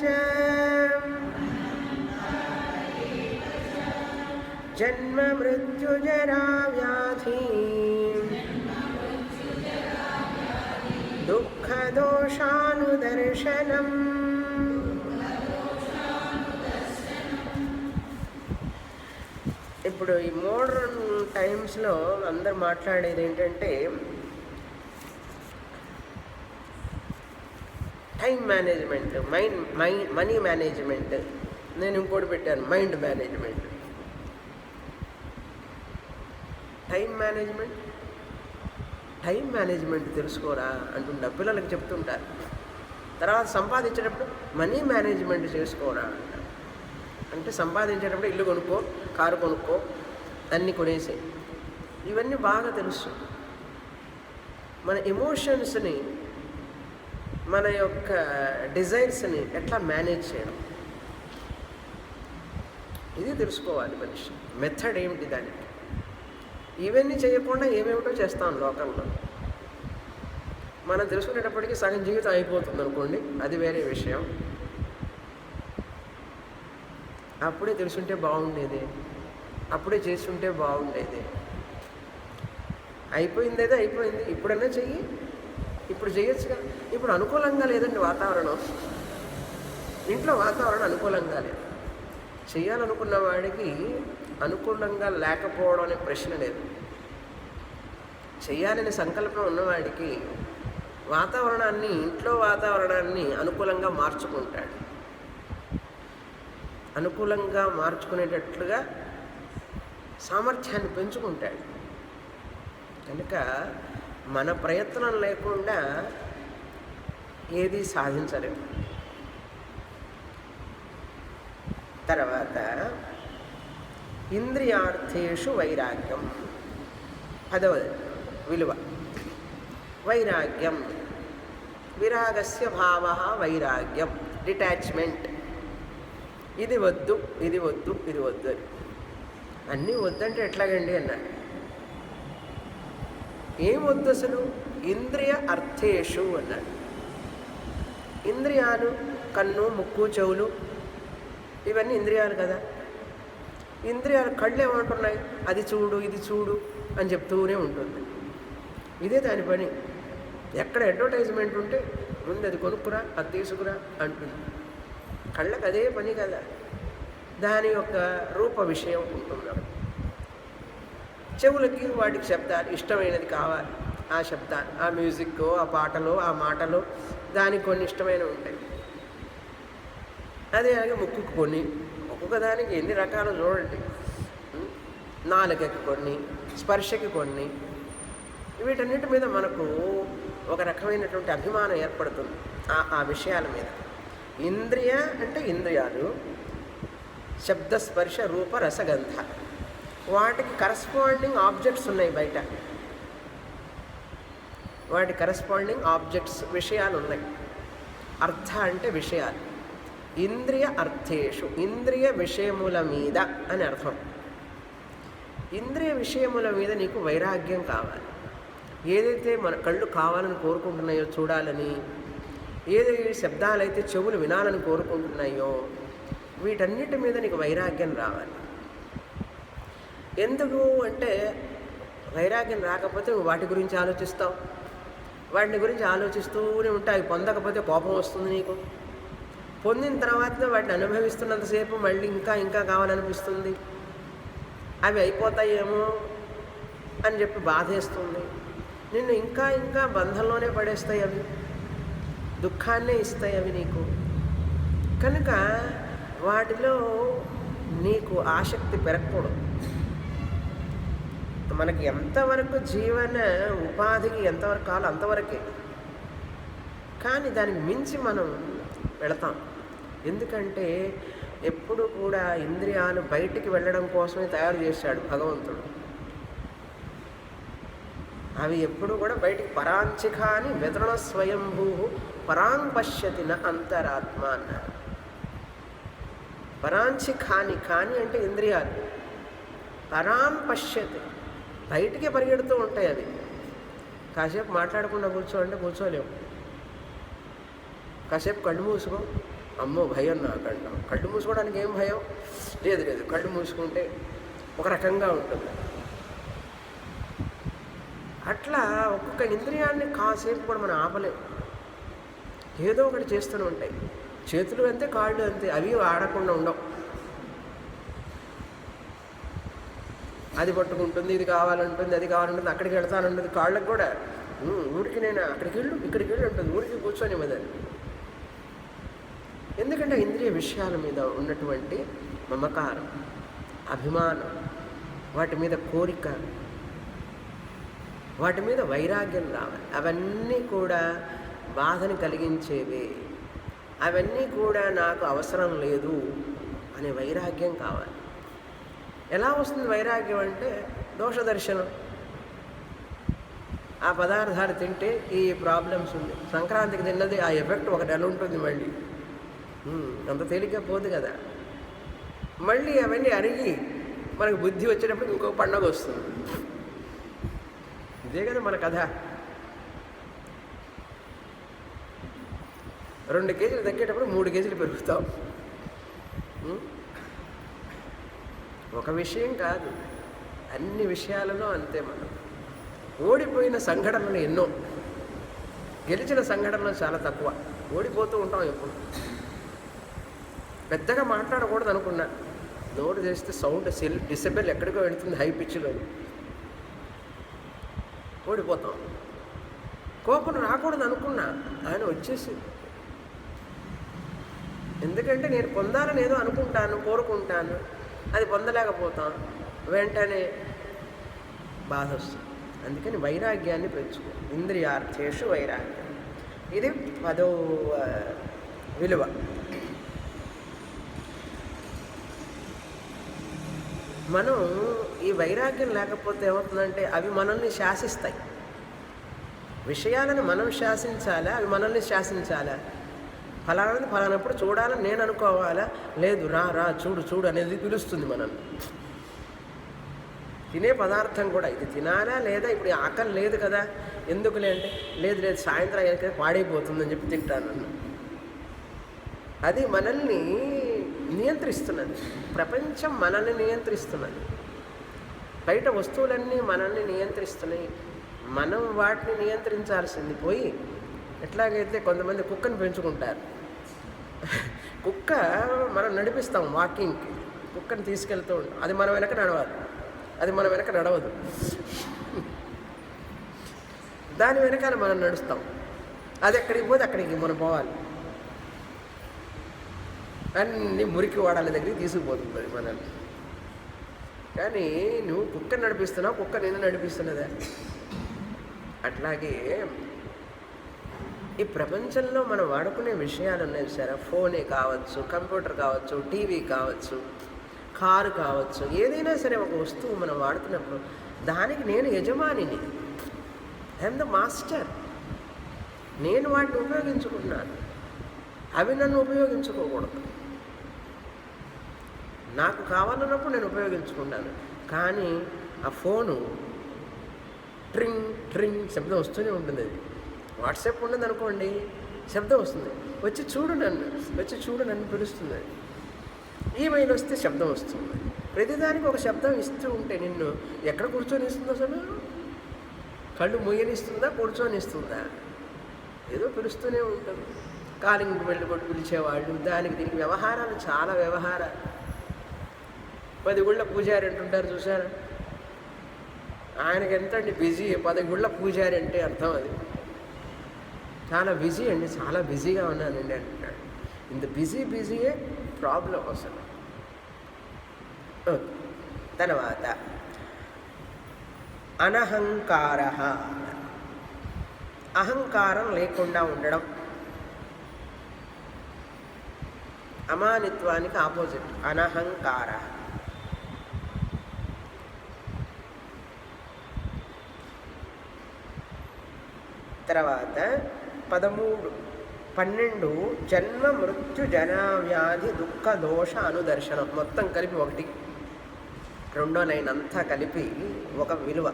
జన్మ మృత్యుజరా వ్యాధి దుఃఖదోషానుదర్శనం. ఇప్పుడు ఈ మోడర్న్ టైమ్స్లో అందరు మాట్లాడేది ఏంటంటే టైం మేనేజ్మెంట్, మనీ మేనేజ్మెంట్. నేను ఇంకోటి పెట్టాను, మైండ్ మేనేజ్మెంట్. టైం మేనేజ్మెంట్ తెలుసుకోరా అంటుంటా, పిల్లలకి చెప్తుంటారు. తర్వాత సంపాదించేటప్పుడు మనీ మేనేజ్మెంట్ చేసుకోరా అంటారు. అంటే సంపాదించేటప్పుడు ఇల్లు కొనుక్కో, కారు కొనుక్కో, అన్నీ కొనేసి. ఇవన్నీ బాగా తెలుసు. మన ఎమోషన్స్ని, మన యొక్క డిజైర్స్ని ఎట్లా మేనేజ్ చేయడం, ఇది తెలుసుకోవాలి మనిషి. మెథడ్ ఏమిటి దానికి. ఇవన్నీ చేయకుండా ఏమేమిటో చేస్తాం లోకంలో. మనం తెలుసుకునేటప్పటికీ సగం జీవితం అయిపోతుంది అనుకోండి, అది వేరే విషయం. అప్పుడే తెలుసుంటే బాగుండేది, అప్పుడే చేస్తుంటే బాగుండేది. అయిపోయింది, ఇప్పుడన్నా చెయ్యి, ఇప్పుడు చేయొచ్చుగా. ఇప్పుడు అనుకూలంగా లేదండి వాతావరణం, ఇంట్లో వాతావరణం అనుకూలంగా లేదు. చేయాలనుకున్న వాడికి అనుకూలంగా లేకపోవడం అనే ప్రశ్న లేదు. చేయాలనే సంకల్పం ఉన్నవాడికి వాతావరణాన్ని, ఇంట్లో వాతావరణాన్ని అనుకూలంగా మార్చుకుంటాడు. అనుకూలంగా మార్చుకునేటట్లుగా సామర్థ్యాన్ని పెంచుకుంటాడు. కనుక మన ప్రయత్నం లేకుండా ఏది సాధించలేము. తర్వాత ఇంద్రియార్థేషు వైరాగ్యం, 10వది విలువ. వైరాగ్యం, విరాగస్య భావ వైరాగ్యం, డిటాచ్మెంట్. ఇది వద్దు, ఇది వద్దు, ఇది వద్దు అని. అన్నీ వద్దంటే ఎట్లాగండి అన్నారు. ఏం వద్దు అసలు? ఇంద్రియ అర్థేషు అన్నాడు. ఇంద్రియాలు, కన్ను, ముక్కు, చెవులు, ఇవన్నీ ఇంద్రియాలు కదా. ఇంద్రియాలు కళ్ళు ఏమంటున్నాయి, అది చూడు ఇది చూడు అని చెప్తూనే ఉంటుంది. ఇదే దాని పని. ఎక్కడ అడ్వర్టైజ్మెంట్ ఉంటే ముందు అది కొనుక్కురా, అది తీసుకురా అంటుంది. కళ్ళకు అదే పని కదా. దాని యొక్క రూప విషయం ఉంటుంది. చెవులకి వాటికి శబ్దాలు ఇష్టమైనది కావాలి. ఆ శబ్దాలు, ఆ మ్యూజిక్, ఆ పాటలు, ఆ మాటలు దానికి కొన్ని ఇష్టమైనవి ఉంటాయి. అదే అలాగే ముక్కుకు కొన్ని, ఒక్కొక్క దానికి ఎన్ని రకాలు చూడండి. నాలుకకి కొన్ని, స్పర్శకి కొన్ని, వీటన్నిటి మీద మనకు ఒక రకమైనటువంటి అభిమానం ఏర్పడుతుంది ఆ విషయాల మీద. ఇంద్రియ అంటే ఇంద్రియాలు, శబ్ద స్పర్శ రూప రసగంధ, వాటికి కరస్పాండింగ్ ఆబ్జెక్ట్స్ ఉన్నాయి బయట. వాటి కరస్పాండింగ్ ఆబ్జెక్ట్స్ విషయాలు ఉన్నాయి. అర్థ అంటే విషయాలు. ఇంద్రియ అర్థేషు, ఇంద్రియ విషయముల మీద అని అర్థం. ఇంద్రియ విషయముల మీద నీకు వైరాగ్యం కావాలి. ఏదైతే మన కళ్ళు కావాలని కోరుకుంటున్నాయో చూడాలని, ఏదైతే శబ్దాలైతే చెవులు వినాలని కోరుకుంటున్నాయో వీటన్నిటి మీద నీకు వైరాగ్యం రావాలి. ఎందుకు అంటే వైరాగ్యం రాకపోతే వాటి గురించి ఆలోచిస్తావు. వాటిని గురించి ఆలోచిస్తూనే ఉంటాయి. పొందకపోతే కోపం వస్తుంది నీకు. పొందిన తర్వాత వాటిని అనుభవిస్తున్నంతసేపు మళ్ళీ ఇంకా ఇంకా కావాలనిపిస్తుంది. అవి అయిపోతాయేమో అని చెప్పి బాధేస్తుంది. నిన్ను ఇంకా ఇంకా బంధంలోనే పడేస్తాయి. అవి దుఃఖాన్నే ఇస్తాయి అవి నీకు. కనుక వాటిలో నీకు ఆసక్తి పెరగకూడదు. మనకి ఎంతవరకు జీవన ఉపాధికి ఎంతవరకు కావాలో అంతవరకే, కానీ దానికి మించి మనం వెళతాం. ఎందుకంటే ఎప్పుడు కూడా ఇంద్రియాలు బయటికి వెళ్ళడం కోసమే తయారు చేశాడు భగవంతుడు. అవి ఎప్పుడు కూడా బయటికి పరాంచిఖాని వెతరణ స్వయంభూ పరాంగ్ పశ్యతి న అంతరాత్మ అన్నారు. పరాంచిఖాని, ఖాని అంటే ఇంద్రియాలు, పరాం పశ్యతి బయటికే పరిగెడుతూ ఉంటాయి. అవి కాసేపు మాట్లాడకుండా కూర్చోంటే కూర్చోలేము. కాసేపు కళ్ళు మూసుకో, అమ్మో భయం నాకంటాం. కళ్ళు మూసుకోవడానికి ఏం భయం లేదు. కళ్ళు మూసుకుంటే ఒక రకంగా ఉంటుంది. అట్లా ఒక్కొక్క ఇంద్రియాన్ని కాసేపు కూడా మనం ఆపలేము. ఏదో ఒకటి చేస్తూనే ఉంటాయి. చేతులు అంతే, కాళ్ళు అంతే, అవి ఆడకుండా ఉండవు. అది పట్టుకుంటుంది, ఇది కావాలంటుంది, అది కావాలంటుంది, అక్కడికి వెళ్తానంటుంది. కాళ్ళకు కూడా ఊరికి నేను అక్కడికి వెళ్ళు ఇక్కడికి వెళ్ళి ఉంటుంది, ఊరికి కూర్చొని మదని. ఎందుకంటే ఇంద్రియ విషయాల మీద ఉన్నటువంటి మమకారం, అభిమానం, వాటి మీద కోరిక, వాటి మీద వైరాగ్యం రావాలి. అవన్నీ కూడా బాధని కలిగించేవే. అవన్నీ కూడా నాకు అవసరం లేదు అనే వైరాగ్యం కావాలి. ఎలా వస్తుంది వైరాగ్యం అంటే దోష దర్శనం. ఆ పదార్థాలు తింటే ఈ ప్రాబ్లమ్స్ ఉంది. సంక్రాంతికి తిన్నది ఆ ఎఫెక్ట్ ఒక నెల ఉంటుంది. మళ్ళీ అంత తేలిగ్గా పోదు కదా. మళ్ళీ అవన్నీ అరిగి మనకు బుద్ధి వచ్చేటప్పుడు ఇంకో పండగ వస్తుంది. ఇదే కదా మన కథ. 2 కేజీలు తగ్గేటప్పుడు 3 కేజీలు పెరుగుతాం. ఒక విషయం కాదు, అన్ని విషయాలలో అంతే. మనం ఓడిపోయిన సంఘటనలు ఎన్నో, గెలిచిన సంఘటనలు చాలా తక్కువ. ఓడిపోతూ ఉంటాం ఎప్పుడు. పెద్దగా మాట్లాడకూడదు అనుకున్నా, నోరు చేస్తే సౌండ్ డిసెబుల్ ఎక్కడికో వెళుతుంది, హై పిచ్లో. ఓడిపోతాం. కోపం రాకూడదు అనుకున్నా, ఆయన వచ్చేసి. ఎందుకంటే నేను పొందాలని ఏదో అనుకుంటాను, కోరుకుంటాను, అది పొందలేకపోతాం, వెంటనే బాధ వస్తుంది. అందుకని వైరాగ్యాన్ని పెంచుకో. ఇంద్రియార్థేషు వైరాగ్యం, ఇది 10వ విలువ. మనం ఈ వైరాగ్యం లేకపోతే ఏమవుతుందంటే అవి మనల్ని శాసిస్తాయి. విషయాలను మనం శాసించాలా, అవి మనల్ని శాసించాలా? ఫలానాది ఫలానప్పుడు చూడాలని నేను అనుకోవాలా? లేదు, రా చూడు చూడు అనేది పిలుస్తుంది మనల్ని. తినే పదార్థం కూడా ఇది తినాలా లేదా, ఇప్పుడు ఆకలి లేదు కదా, ఎందుకులే అంటే లేదు సాయంత్రం అయ్యాక పాడైపోతుందని చెప్పి తింటాను. అది మనల్ని నియంత్రిస్తున్నది. ప్రపంచం మనల్ని నియంత్రిస్తున్నది. బయట వస్తువులన్నీ మనల్ని నియంత్రిస్తున్నాయి. మనం వాటిని నియంత్రించాల్సింది పోయి, ఎట్లాగైతే కొంతమంది కుక్కను పెంచుకుంటారు. కుక్క మనం నడిపిస్తాం వాకింగ్కి, కుక్కను తీసుకెళ్తూ ఉంటాం. అది మన వెనక నడవాలి, అది మన వెనక నడవదు. దాని వెనకాల మనం నడుస్తాం. అది ఎక్కడికి పోతే అక్కడికి మనం పోవాలి. అన్ని మురికి వాడాల దగ్గరికి తీసుకుపోతుంది అది మనల్ని. కానీ నువ్వు కుక్కను నడిపిస్తున్నావు, కుక్క నిన్ను నడిపిస్తున్నదా? అట్లాగే ఈ ప్రపంచంలో మనం వాడుకునే విషయాలు ఉన్నాయి సరే, ఫోనే కావచ్చు, కంప్యూటర్ కావచ్చు, టీవీ కావచ్చు, కారు కావచ్చు, ఏదైనా సరే ఒక వస్తువు మనం వాడుతున్నప్పుడు దానికి నేను యజమానిని, ఐఎమ్ ద మాస్టర్. నేను వాటిని ఉపయోగించుకుంటున్నాను, అవి నన్ను ఉపయోగించుకోకూడదు. నాకు కావాలన్నప్పుడు నేను ఉపయోగించుకుంటాను. కానీ ఆ ఫోను ట్రింగ్ ట్రింగ్ శబ్దం వస్తూనే ఉంటుంది. అది వాట్సాప్ ఉన్నది అనుకోండి, శబ్దం వస్తుంది. వచ్చి చూడు నన్ను పిలుస్తుంది. ఈమెయిల్ వస్తే శబ్దం వస్తుంది. ప్రతిదానికి ఒక శబ్దం ఇస్తూ ఉంటే నిన్ను ఎక్కడ కూర్చొని ఇస్తుందో అసలు? కళ్ళు మూయనిస్తుందా, కూర్చొని ఇస్తుందా? ఏదో పిలుస్తూనే ఉంటుంది. కాలింగ్కి వెళ్ళి కొట్టి పిలిచేవాళ్ళు, దానికి దీనికి వ్యవహారాలు, చాలా వ్యవహారాలు. 10 గుళ్ళ పూజారి అంటుంటారు చూసారా? ఆయనకి ఎంత అండి బిజీ, 10 గుళ్ళ పూజారి అంటే అర్థం అది. చాలా బిజీ అండి, చాలా బిజీగా ఉన్నానండి అంటున్నాడు. ఇంత బిజీయే ప్రాబ్లం అసలు. తర్వాత అనహంకార, అహంకారం లేకుండా ఉండడం. అమానిత్వానికి ఆపోజిట్ అనహంకార. తర్వాత 12 జన్మ మృత్యు జన వ్యాధి దుఃఖ దోష అనుదర్శనం. మొత్తం కలిపి 1, 2వ లైన్ అంతా కలిపి ఒక విలువ.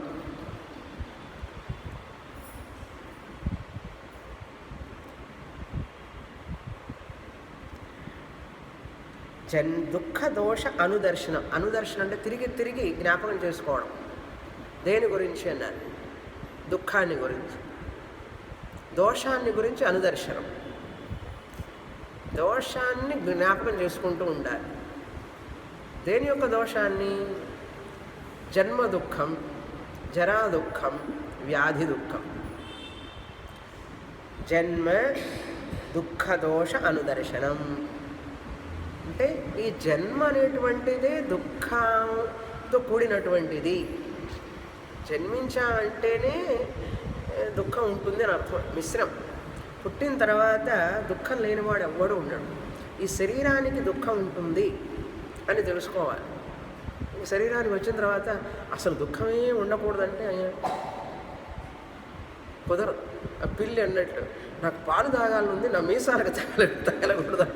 దుఃఖ దోష అనుదర్శనం. అనుదర్శనం అంటే తిరిగి జ్ఞాపకం చేసుకోవడం. దేని గురించి అన్నారు? దుఃఖాన్ని గురించి. దోషాన్ని గురించి అనుదర్శనం. దోషాన్ని జ్ఞాపకం చేసుకుంటూ ఉండాలి. దేని యొక్క దోషాన్ని? జన్మ దుఃఖం, జరా దుఃఖం, వ్యాధి దుఃఖం. జన్మ దుఃఖ దోష అనుదర్శనం అంటే ఈ జన్మ అనేటువంటిదే దుఃఖంతో కూడినటువంటిది. జన్మించాలంటేనే దుఃఖం ఉంటుంది అని అర్థం. మిశ్రం. పుట్టిన తర్వాత దుఃఖం లేనివాడు ఎవ్వడూ ఉండడు. ఈ శరీరానికి దుఃఖం ఉంటుంది అని తెలుసుకోవాలి. ఈ శరీరానికి వచ్చిన తర్వాత అసలు దుఃఖమే ఉండకూడదంటే కుదరదు. ఆ పిల్లి అన్నట్టు, నాకు పాలు తాగాలనుంది, నా మీసాలకు తగలకూడదు.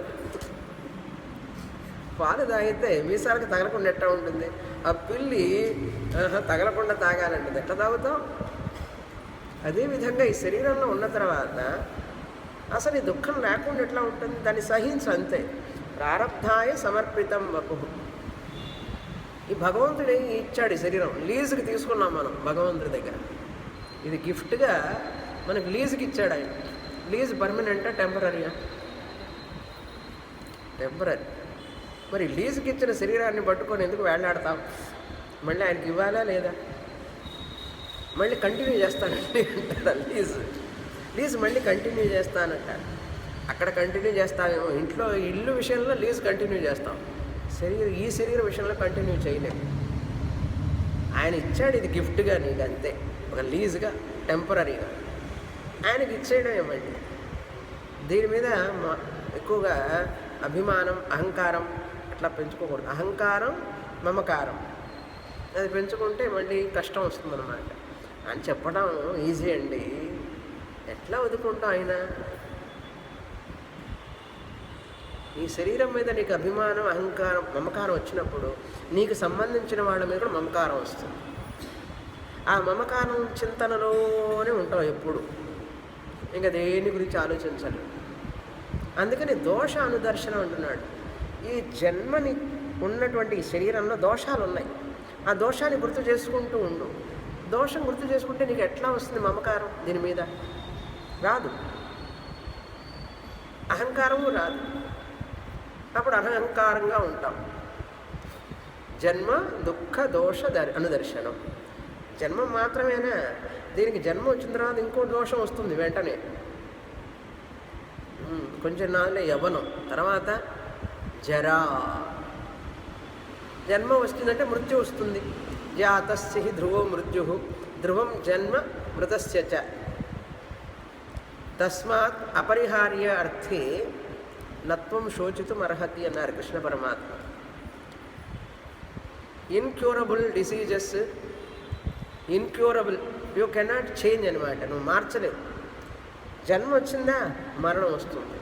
పాలు తాగితే మీసాలకు తగలకుండా ఎట్లా ఉంటుంది? ఆ పిల్లి తగలకుండా తాగాలంటుంది. ఎట్లా తాగుతాం? అదేవిధంగా ఈ శరీరంలో ఉన్న తర్వాత అసలు ఈ దుఃఖం లేకుండా ఎట్లా ఉంటుంది? దాన్ని సహించు అంతే. ప్రారబ్ధాయ సమర్పితం వపుః. ఈ భగవంతుడు ఇచ్చాడు ఈ శరీరం, లీజుకి తీసుకున్నాం మనం భగవంతుడి దగ్గర. ఇది గిఫ్ట్గా మనకు లీజుకి ఇచ్చాడు ఆయన. లీజు పర్మనెంటా, టెంపరీయా? టెంపరీ. మరి లీజుకి ఇచ్చిన శరీరాన్ని పట్టుకొని ఎందుకు వేళ్లాడతాం? మళ్ళీ ఆయనకి ఇవ్వాలా లేదా? మళ్ళీ కంటిన్యూ చేస్తానండి అంటారు. లీజు మళ్ళీ కంటిన్యూ చేస్తానంటారు. అక్కడ కంటిన్యూ చేస్తామేమో, ఇంట్లో ఇల్లు విషయంలో లీజు కంటిన్యూ చేస్తాం, ఈ శరీర విషయంలో కంటిన్యూ చేయలేము. ఆయన ఇచ్చాడు ఇది గిఫ్ట్గా నీకు, అంతే. ఒక లీజుగా, టెంపరీగా ఆయనకి ఇచ్చేయడం ఏమండి. దీని మీద ఎక్కువగా అభిమానం, అహంకారం అట్లా పెంచుకోకూడదు. అహంకారం, మమకారం అది పెంచుకుంటే మళ్ళీ కష్టం వస్తుందన్నమాట. అని చెప్పడం ఈజీ అండి, ఎట్లా వదుకుంటాం? ఆయన ఈ శరీరం మీద నీకు అభిమానం, అహంకారం, మమకారం వచ్చినప్పుడు నీకు సంబంధించిన వాళ్ళ మీద కూడా మమకారం వస్తుంది. ఆ మమకారం చింతనలోనే ఉంటాం ఎప్పుడు, ఇంకా దేని గురించి ఆలోచించాలి. అందుకని దోష అనుదర్శనం అంటున్నాడు. ఈ జన్మని ఉన్నటువంటి ఈ శరీరంలో దోషాలు ఉన్నాయి. ఆ దోషాన్ని గుర్తు చేసుకుంటూ ఉండు. దోషం గుర్తు చేసుకుంటే నీకు ఎట్లా వస్తుంది మమకారం దీని మీద? రాదు. అహంకారము రాదు. అప్పుడు అహంకారంగా ఉంటాం. జన్మ దుఃఖ దోష అనుదర్శనం. జన్మ మాత్రమేనా? దీనికి జన్మ వచ్చిన తర్వాత ఇంకో దోషం వస్తుంది వెంటనే. కొంచెం నాళ్ళే యవ్వనం, తర్వాత జరా. జన్మ వస్తుందంటే మృత్యు వస్తుంది. జాతస్య హి ధ్రువో మృత్యు ధ్రువం జన్మ మృతస్య చ తస్మాత్ అపరిహార్య అర్థే నత్వం శోచితుం అర్హతి అన్నారు కృష్ణ పరమాత్మ. Incurable diseases, incurable, you cannot change అనమాట. నువ్వు మార్చలేవు. జన్మ వచ్చిందా మరణం వస్తుంది.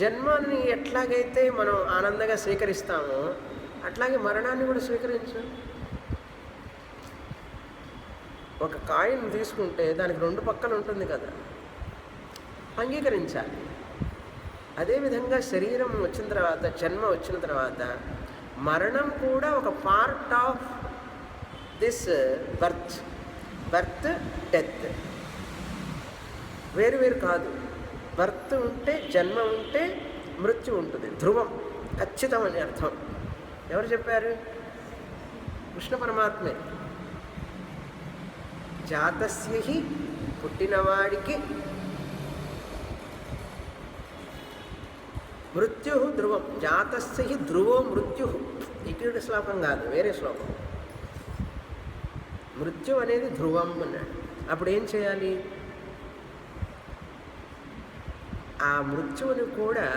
జన్మని ఎట్లాగైతే మనం ఆనందంగా స్వీకరిస్తామో అట్లాగే మరణాన్ని కూడా స్వీకరించు. ఒక కాయిన్ తీసుకుంటే దానికి 2 పక్కలు ఉంటుంది కదా, అంగీకరించాలి. అదేవిధంగా శరీరం వచ్చిన తర్వాత, జన్మ వచ్చిన తర్వాత మరణం కూడా ఒక part of this birth death. వేరు వేరు కాదు. బర్త్ ఉంటే జన్మ ఉంటే మృత్యు ఉంటుంది. ధ్రువం, ఖచ్చితం అని అర్థం. ఎవరు చెప్పారు? కృష్ణ పరమాత్మే. జాతస్య హి, పుట్టినవాడికి, మృత్యు ధ్రువం. జాతస్య హి ధ్రువో మృత్యు. ఇక్కడ శ్లోకం కాదు, వేరే శ్లోకం. మృత్యు అనేది ధ్రువం అన్నాడు. అప్పుడు ఏం చేయాలి? ఆ మృత్యువుని కూడా,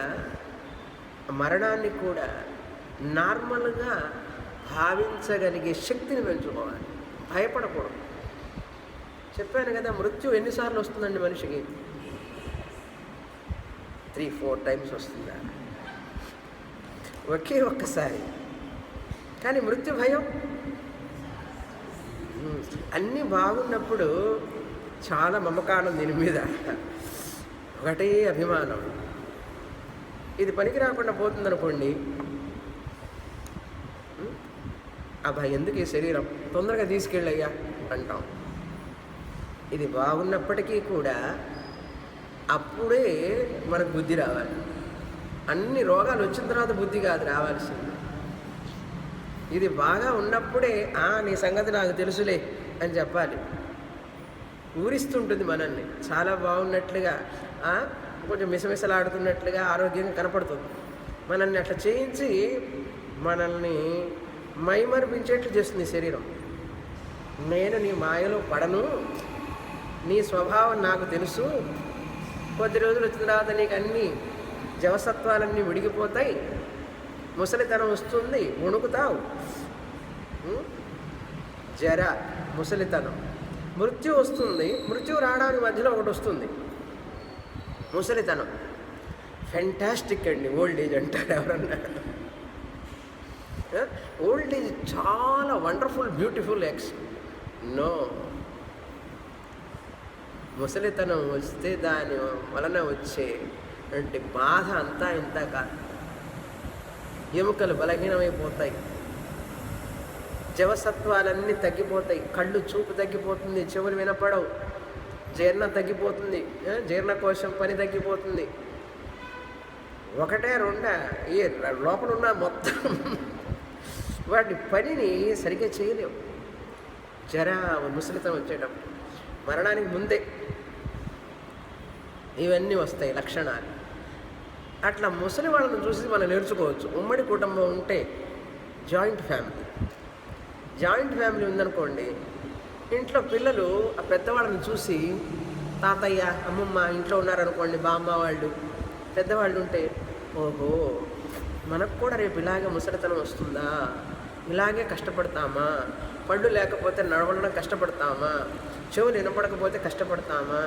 మరణాన్ని కూడా నార్మల్గా భావించగలిగే శక్తిని పెంచుకోవాలి. భయపడకూడదు. చెప్పాను కదా, మృత్యు ఎన్నిసార్లు వస్తుందండి మనిషికి? 3-4 టైమ్స్ వస్తుందా? ఒకే ఒక్కసారి. కానీ మృత్యు భయం. అన్నీ బాగున్నప్పుడు చాలా మమకారం దీని మీద, ఒకటే అభిమానం. ఇది పనికి రాకుండా పోతుందనుకోండి, అబ్బా ఎందుకు ఈ శరీరం, తొందరగా తీసుకెళ్ళయ్యా అంటాం. ఇది బాగున్నప్పటికీ కూడా అప్పుడే మనకు బుద్ధి రావాలి. అన్ని రోగాలు వచ్చిన తర్వాత బుద్ధి కాదు రావాల్సింది. ఇది బాగా ఉన్నప్పుడే నీ సంగతి నాకు తెలుసులే అని చెప్పాలి. ఊరిస్తుంటుంది మనల్ని. చాలా బాగున్నట్లుగా, కొంచెం మిసమిసలాడుతున్నట్లుగా ఆరోగ్యంగా కనపడుతుంది. మనల్ని అట్లా చేయించి మనల్ని మైమరిపించేట్లు చేస్తుంది శరీరం. నేను నీ మాయలో పడను, నీ స్వభావం నాకు తెలుసు, కొద్ది రోజులు వచ్చిన తర్వాత నీకు అన్ని జవసత్వాలన్నీ విడిగిపోతాయి, ముసలితనం వస్తుంది, వణుకుతావు. జర, ముసలితనం. మృత్యు వస్తుంది. మృత్యు రావడానికి మధ్యలో ఒకటి వస్తుంది, ముసలితనం. ఫెంటాస్టిక్ అండి ఓల్డ్ ఏజ్ అంటారు ఎవరన్నా. ఓల్డ్ ఏజ్ చాలా వండర్ఫుల్, బ్యూటిఫుల్ నో. ముసలితనం వస్తే దాని వలన వచ్చే బాధ అంతా ఇంత కాదు. ఎముకలు బలహీనమైపోతాయి, జవసత్వాలన్నీ తగ్గిపోతాయి, కళ్ళు చూపు తగ్గిపోతుంది, చెవులు వినపడవు, జీర్ణం తగ్గిపోతుంది, జీర్ణకోశం పని తగ్గిపోతుంది. ఒకటే రెండా ఈ లోపల ఉన్న మొత్తం వాటి పనిని సరిగ్గా చేయలేవు. ముసలితనం వచ్చేటప్పుడు, మరణానికి ముందే ఇవన్నీ వస్తాయి లక్షణాలు. అట్లా ముసలి వాళ్ళని చూసి మనం నేర్చుకోవచ్చు. ఉమ్మడి కుటుంబం ఉంటే, జాయింట్ ఫ్యామిలీ ఉందనుకోండి, ఇంట్లో పిల్లలు ఆ పెద్దవాళ్ళని చూసి, తాతయ్య అమ్మమ్మ ఇంట్లో ఉన్నారనుకోండి, బామ్మ వాళ్ళు పెద్దవాళ్ళు ఉంటే, ఓహో మనకు కూడా రేపు ఇలాగే ముసలితనం వస్తుందా, ఇలాగే కష్టపడతామా, పళ్ళు లేకపోతే నడవడం కష్టపడతామా, చెవులు వినపడకపోతే కష్టపడతామా,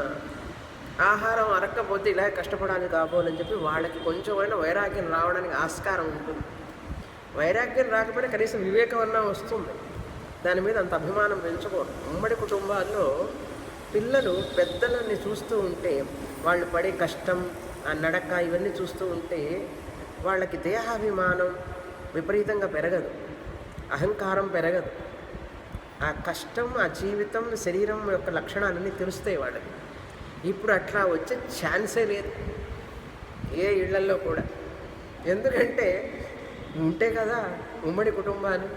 ఆహారం అరక్కపోతే ఇలాగే కష్టపడాలి కాబోలని చెప్పి వాళ్ళకి కొంచెమైనా వైరాగ్యం రావడానికి ఆస్కారం ఉంటుంది. వైరాగ్యం రాకపోతే కనీసం వివేకం అన్నా వస్తుంది. దాని మీద అంత అభిమానం పెంచుకోరు. ఉమ్మడి కుటుంబాల్లో పిల్లలు పెద్దలని చూస్తూ ఉంటే, వాళ్ళు పడే కష్టం, ఆ నడక ఇవన్నీ చూస్తూ ఉంటే వాళ్ళకి దేహాభిమానం విపరీతంగా పెరగదు, అహంకారం పెరగదు. ఆ కష్టం, ఆ జీవితం, శరీరం యొక్క లక్షణాలన్నీ తెలుస్తాయి వాళ్ళకి. ఇప్పుడు అట్లా వచ్చే ఛాన్సే లేదు ఏ ఇళ్లల్లో కూడా. ఎందుకంటే ఉంటే కదా ఉమ్మడి కుటుంబాలు,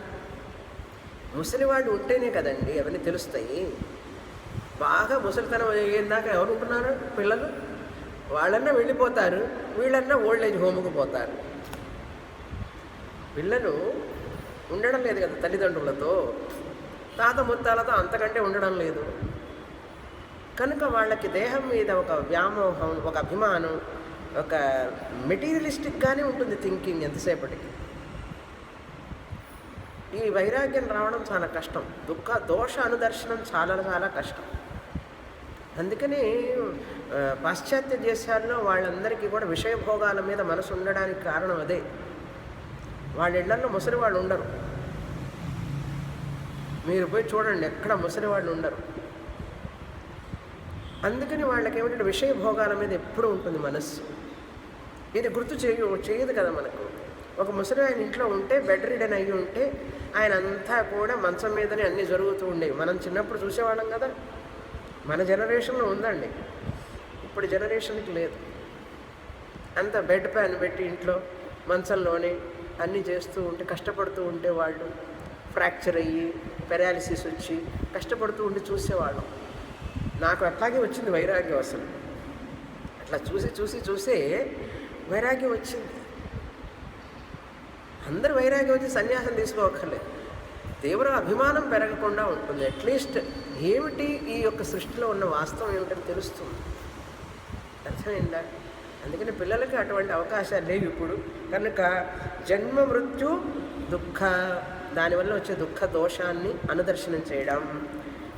ముసలివాళ్ళు ఉంటేనే కదండి అవన్నీ తెలుస్తాయి. బాగా ముసలితనం అయ్యేదాక ఎవరు ఉంటున్నారు? పిల్లలు. వాళ్ళన్నా వెళ్ళిపోతారు, వీళ్ళన్నా ఓల్డ్ ఏజ్ హోమ్కి పోతారు. పిల్లలు ఉండడం లేదు కదా తల్లిదండ్రులతో, తాత ముత్తాలతో అంతకంటే ఉండడం లేదు. కనుక వాళ్ళకి దేహం మీద ఒక వ్యామోహం, ఒక అభిమానం, ఒక మెటీరియలిస్టిక్గానే ఉంటుంది థింకింగ్ ఎంతసేపటికి. ఈ వైరాగ్యం రావడం చాలా కష్టం. దోష అనుదర్శనం చాలా చాలా కష్టం. అందుకని పాశ్చాత్య దేశాల్లో వాళ్ళందరికీ కూడా విషయభోగాల మీద మనసు ఉండడానికి కారణం అదే. వాళ్ళ ఇళ్లలో ముసలి వాళ్ళు ఉండరు. మీరు పోయి చూడండి, ఎక్కడ ముసలి వాళ్ళు ఉండరు. అందుకని వాళ్ళకి ఏమిటంటే విషయభోగాల మీద ఎప్పుడు ఉంటుంది మనస్సు. ఇది గుర్తు చేయదు కదా మనకు. ఒక ముసలి ఆయన ఇంట్లో ఉంటే, బెడ్ రిడన్ అయ్యి ఉంటే, ఆయన అంతా కూడా మంచం మీదనే అన్నీ జరుగుతూ ఉండేవి. మనం చిన్నప్పుడు చూసేవాళ్ళం కదా. మన జనరేషన్లో ఉందండి, ఇప్పుడు జనరేషన్కి లేదు. అంత బెడ్ ప్యాన్ పెట్టి ఇంట్లో మంచంలోనే అన్నీ చేస్తూ ఉంటే, కష్టపడుతూ ఉంటే వాళ్ళు ఫ్రాక్చర్ అయ్యి పెరాలిసిస్ వచ్చి కష్టపడుతూ ఉండి చూసేవాళ్ళం. నాకు అట్లాగే వచ్చింది వైరాగ్యం. అసలు అట్లా చూసే వైరాగ్యం వచ్చింది. అందరు వైరాగ్యం వచ్చి సన్యాసం తీసుకోవక్కర్లేదు. తీవ్ర అభిమానం పెరగకుండా ఉంటుంది. అట్లీస్ట్ ఏమిటి ఈ యొక్క సృష్టిలో ఉన్న వాస్తవం ఏమిటని తెలుస్తుంది. అర్థమైందా? అందుకని పిల్లలకి అటువంటి అవకాశాలు లేవు ఇప్పుడు. కనుక జన్మ మృత్యు దుఃఖ, దానివల్ల వచ్చే దుఃఖ దోషాన్ని అనుదర్శనం చేయడం,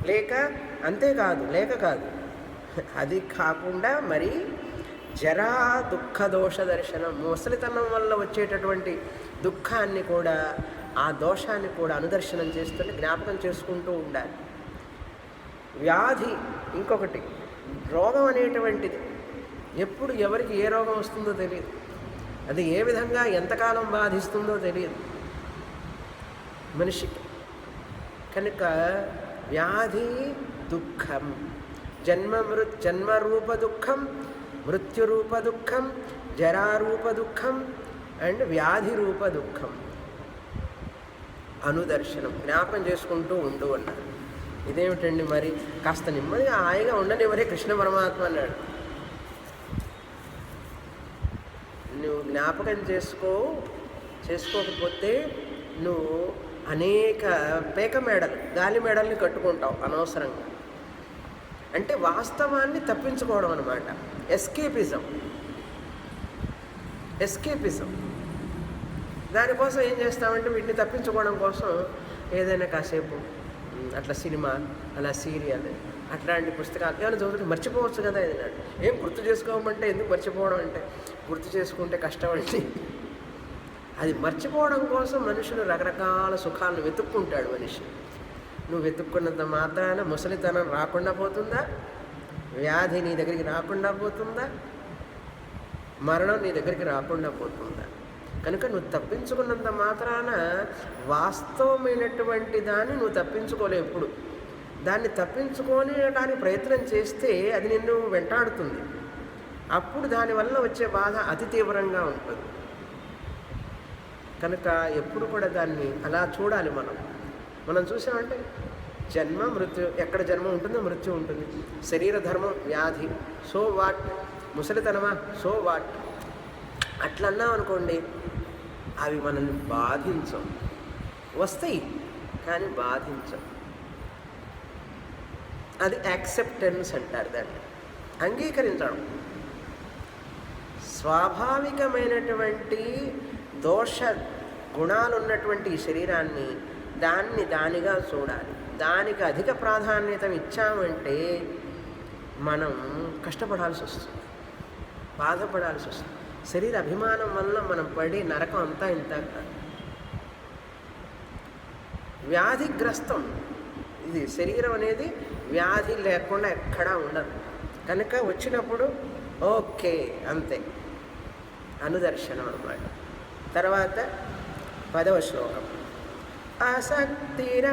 లేక కాదు అది కాకుండా మరి జరా దుఃఖ దోష దర్శనం, ముసలితనం వల్ల వచ్చేటటువంటి దుఃఖాన్ని కూడా, ఆ దోషాన్ని కూడా అనుదర్శనం చేస్తుంటే జ్ఞాపకం చేసుకుంటూ ఉండాలి. వ్యాధి ఇంకొకటి, రోగం అనేటువంటిది ఎప్పుడు ఎవరికి ఏ రోగం వస్తుందో తెలియదు. అది ఏ విధంగా ఎంతకాలం బాధిస్తుందో తెలియదు మనిషికి. కనుక వ్యాధి దుఃఖం, జన్మరూప దుఃఖం, మృత్యురూప దుఃఖం, జరారూప దుఃఖం అండ్ వ్యాధి రూప దుఃఖం అనుదర్శనం జ్ఞాపం చేసుకుంటూ ఉంటూ అన్నాడు. ఇదేమిటండి మరి? కాస్త నెమ్మదిగా హాయిగా ఉండనివరే కృష్ణ పరమాత్మ అన్నాడు. నువ్వు జ్ఞాపకం చేసుకోకపోతే నువ్వు అనేక పేక మేడలు, గాలి మేడల్ని కట్టుకుంటావు అనవసరంగా. అంటే వాస్తవాన్ని తప్పించుకోవడం అన్నమాట. ఎస్కేపిజం. దానికోసం ఏం చేస్తామంటే వీటిని తప్పించుకోవడం కోసం ఏదైనా కాసేపు అట్లా సినిమా, అలా సీరియల్, అట్లాంటి పుస్తకాలు ఏమైనా చదువుతుంటే మర్చిపోవచ్చు కదా. ఏదన్నాడు ఏం గుర్తు చేసుకోమంటే ఎందుకు మర్చిపోవడం అంటే, గుర్తు చేసుకుంటే కష్టం అండి. అది మర్చిపోవడం కోసం మనుషులు రకరకాల సుఖాలను వెతుక్కుంటాడు మనిషి. నువ్వు వెతుక్కున్నంత మాత్రాన ముసలితనం రాకుండా పోతుందా? వ్యాధి నీ దగ్గరికి రాకుండా పోతుందా? మరణం నీ దగ్గరికి రాకుండా పోతుందా? కనుక నువ్వు తప్పించుకున్నంత మాత్రాన వాస్తవమైనటువంటి దాన్ని నువ్వు తప్పించుకోలేవు. ఎప్పుడు దాన్ని తప్పించుకోలేడానికి ప్రయత్నం చేస్తే అది నిన్ను వెంటాడుతుంది. అప్పుడు దానివల్ల వచ్చే బాధ అతి తీవ్రంగా ఉంటుంది. కనుక ఎప్పుడు కూడా దాన్ని అలా చూడాలి. మనం చూసామంటే జన్మ మృత్యు, ఎక్కడ జన్మ ఉంటుందో మృత్యు ఉంటుంది. శరీర ధర్మం వ్యాధి, సో వాట్. ముసలితనమా, సో వాట్. అట్లా అన్నాం అనుకోండి, అవి మనల్ని బాధించవు. వస్తాయి కానీ బాధించవు. అది యాక్సెప్టెన్స్ అంటారు దాన్ని, అంగీకరించడం. స్వాభావికమైనటువంటి దోష గుణాలు ఉన్నటువంటి ఈ శరీరాన్ని దానిగా చూడాలి. దానికి అధిక ప్రాధాన్యత ఇచ్చామంటే మనం కష్టపడాల్సి వస్తుంది, బాధపడాల్సి వస్తుంది. శరీర అభిమానం వల్ల మనం పడే నరకం అంతా ఇంత కాదు. వ్యాధిగ్రస్తం ఇది. శరీరం అనేది వ్యాధి లేకుండా ఎక్కడా ఉండదు. కనుక వచ్చినప్పుడు ఓకే అంతే, అనుదర్శనం అన్నమాట. తర్వాత 10వ శ్లోకం. ఆసక్తిరనభిష్వంగః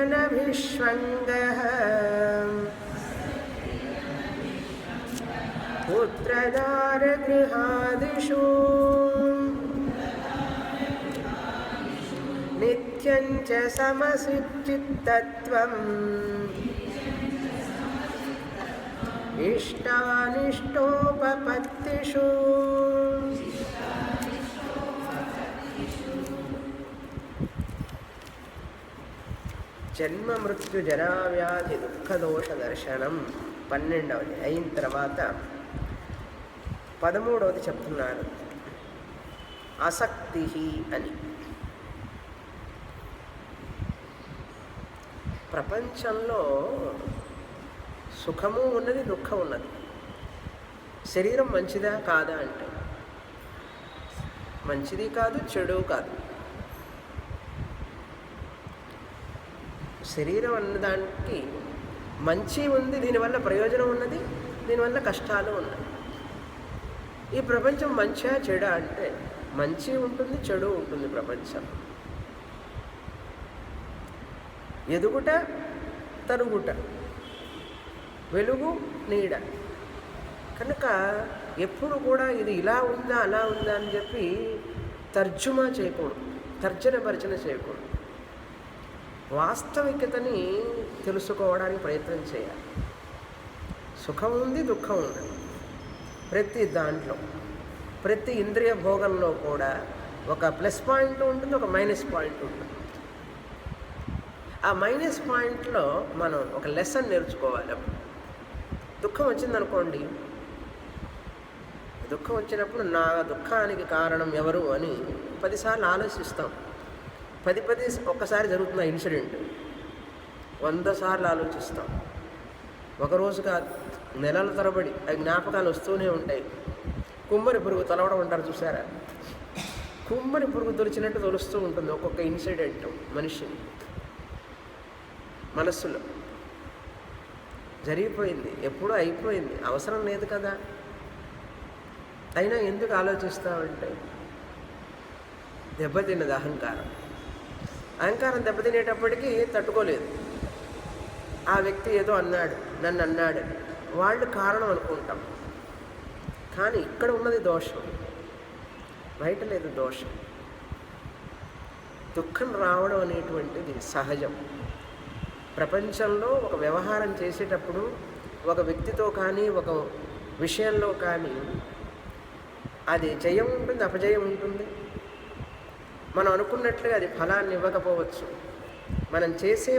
పుత్రదారగృహాదిషు నిత్యం చ సమసిచ్చిత్తత్వం ఇష్టానిష్టోపపత్తిషు. జన్మ మృత్యు జరావ్యాధి దుఃఖదోష దర్శనం 12వది అయిన తర్వాత 13వది చెప్తున్నారు, ఆసక్తి అని. ప్రపంచంలో సుఖము ఉన్నది, దుఃఖం ఉన్నది. శరీరం మంచిదా కాదా అంటే మంచిది కాదు, చెడు కాదు. శరీరం అన్నదానికి మంచి ఉంది, దీనివల్ల ప్రయోజనం ఉన్నది, దీనివల్ల కష్టాలు ఉన్నాయి. ఈ ప్రపంచం మంచిగా చెడా అంటే మంచి ఉంటుంది, చెడు ఉంటుంది. ప్రపంచం ఎదుగుట, తరుగుట, వెలుగు, నీడ. కనుక ఎప్పుడు కూడా ఇది ఇలా ఉందా అలా ఉందా అని చెప్పి తర్జుమా చేయకూడదు, తర్జన భర్జన చేయకూడదు. వాస్తవికతని తెలుసుకోవడానికి ప్రయత్నం చేయాలి. సుఖం ఉంది, దుఃఖం ఉంది. ప్రతి దాంట్లో, ప్రతి ఇంద్రియ భోగంలో కూడా ఒక ప్లస్ పాయింట్ ఉంటుంది, ఒక మైనస్ పాయింట్ ఉంటుంది. ఆ మైనస్ పాయింట్లో మనం ఒక లెసన్ నేర్చుకోవాలి. దుఃఖం వచ్చిందనుకోండి, దుఃఖం వచ్చినప్పుడు నా దుఃఖానికి కారణం ఎవరు అని 10 సార్లు ఆలోచిస్తాం. 10 ఒక్కసారి జరుగుతున్న ఇన్సిడెంట్ 100 సార్లు ఆలోచిస్తాం. ఒకరోజు కాదు, నెలల తరబడి అవి జ్ఞాపకాలు వస్తూనే ఉంటాయి. కుమ్మరి పురుగు తొలవడం అంటారు చూసారా? కుమ్మరి పురుగు తొలిచినట్టు తొలుస్తూ ఉంటుంది ఒక్కొక్క ఇన్సిడెంట్ మనిషిని మనస్సులో. జరిగిపోయింది, ఎప్పుడూ అయిపోయింది, అవసరం లేదు కదా. అయినా ఎందుకు ఆలోచిస్తామంటే దెబ్బతిన్నది అహంకారం. అహంకారం దెబ్బతినేటప్పటికీ తట్టుకోలేదు. ఆ వ్యక్తి ఏదో అన్నాడు, నన్ను అన్నాడు, వాళ్ళు కారణం అనుకుంటాం. కానీ ఇక్కడ ఉన్నది దోషం, బయట లేదు దోషం. దుఃఖం రావడం అనేటువంటిది సహజం. ప్రపంచంలో ఒక వ్యవహారం చేసేటప్పుడు ఒక వ్యక్తితో కానీ ఒక విషయంలో కానీ అది జయం ఉంటుంది, అపజయం ఉంటుంది. మనం అనుకున్నట్లుగా అది ఫలాన్ని ఇవ్వకపోవచ్చు. మనం చేసిన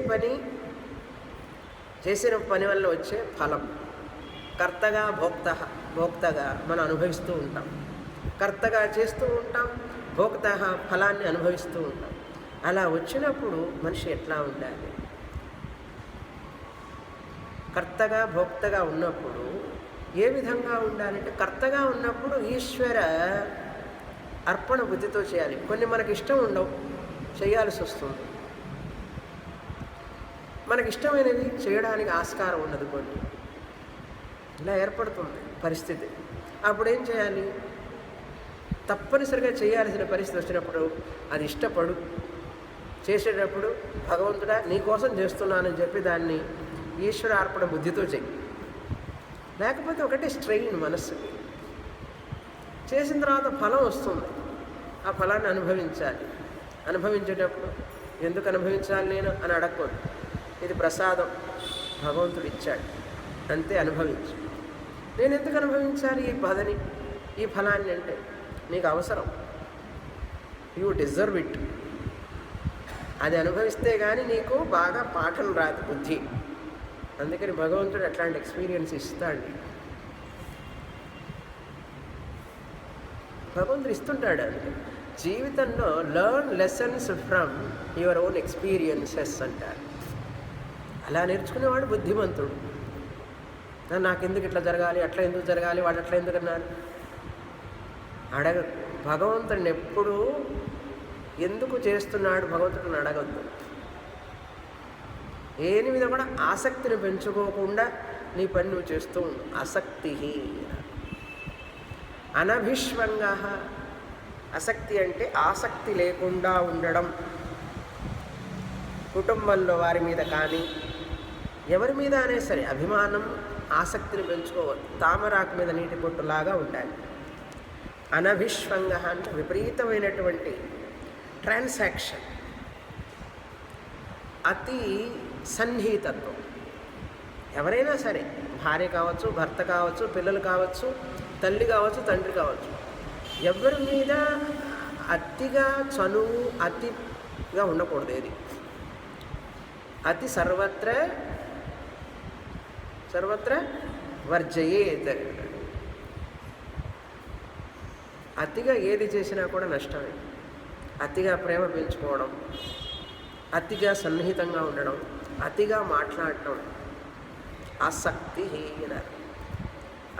పని వల్ల వచ్చే ఫలం. కర్తగా భోక్తగా మనం అనుభవిస్తూ ఉంటాం. కర్తగా చేస్తూ ఉంటాం, భోక్త ఫలాన్ని అనుభవిస్తూ ఉంటాం. అలా వచ్చినప్పుడు మనిషి ఎట్లా ఉండాలి? కర్తగా భోక్తగా ఉన్నప్పుడు ఏ విధంగా ఉండాలంటే, కర్తగా ఉన్నప్పుడు ఈశ్వర అర్పణ బుద్ధితో చేయాలి. కొన్ని మనకి ఇష్టం ఉండవు, చేయాల్సి వస్తుంది. మనకి ఇష్టమైనవి చేయడానికి ఆస్కారం ఉండదు. కొన్ని ఇలా ఏర్పడుతుంది పరిస్థితి. అప్పుడు ఏం చేయాలి? తప్పనిసరిగా చేయాల్సిన పరిస్థితి వచ్చినప్పుడు అది ఇష్టపడు. చేసేటప్పుడు భగవంతుడా నీకోసం చేస్తున్నానని చెప్పి దాన్ని ఈశ్వర అర్పణ బుద్ధితో చెయ్యి. లేకపోతే ఒకటే స్ట్రెయిన్ మనస్సుకి. చేసిన తర్వాత ఫలం వస్తుంది, ఆ ఫలాన్ని అనుభవించాలి. అనుభవించేటప్పుడు ఎందుకు అనుభవించాలి నేను అని అడగకూడదు. ఇది ప్రసాదం, భగవంతుడు ఇచ్చాడు, అంతే అనుభవించు. నేను ఎందుకు అనుభవించాలి ఈ బాధని, ఈ ఫలాన్ని అంటే నీకు అవసరం, యూ డిజర్వ్ ఇట్. అది అనుభవిస్తే కానీ నీకు బాగా పాఠం రాదు బుద్ధి. అందుకని భగవంతుడు అట్లాంటి ఎక్స్పీరియన్స్ ఇస్తాడు. భగవంతుడు ఇస్తుంటాడు. అంటే జీవితంలో learn lessons from your own experiences అంటారు. అలా నేర్చుకునేవాడు బుద్ధిమంతుడు. నాకెందుకు ఇట్లా జరగాలి, అట్లా ఎందుకు జరగాలి, వాడు అట్లా ఎందుకు అన్నాడు అడగ. భగవంతుడిని ఎప్పుడూ ఎందుకు చేస్తున్నాడు భగవంతుడిని అడగద్దు. ఏని మీద కూడా ఆసక్తిని పెంచుకోకుండా నీ పని నువ్వు చేస్తూ ఉండు. ఆసక్తి అనభిష్వంగ అసక్తి అంటే ఆసక్తి లేకుండా ఉండడం. కుటుంబంలో వారి మీద కానీ ఎవరి మీద అనే సరే అభిమానం ఆసక్తిని పెంచుకోవాలి. తామరాకు మీద నీటి పొట్టులాగా ఉండాలి. అనభిష్వంగ అంటే విపరీతమైనటువంటి ట్రాన్సాక్షన్, అతి సన్నిహితత్వం. ఎవరైనా సరే, భార్య కావచ్చు, భర్త కావచ్చు, పిల్లలు కావచ్చు, తల్లి కావచ్చు, తండ్రి కావచ్చు, ఎవరి మీద అతిగా చనువు అతిగా ఉండకూడదు. ఏది అతి సర్వత్ర సర్వత్ర వర్జయేత్. అతిగా ఏది చేసినా కూడా నష్టమే. అతిగా ప్రేమ పెంచుకోవడం, అతిగా సన్నిహితంగా ఉండడం, అతిగా మాట్లాడటం ఆసక్తి అన్నారు.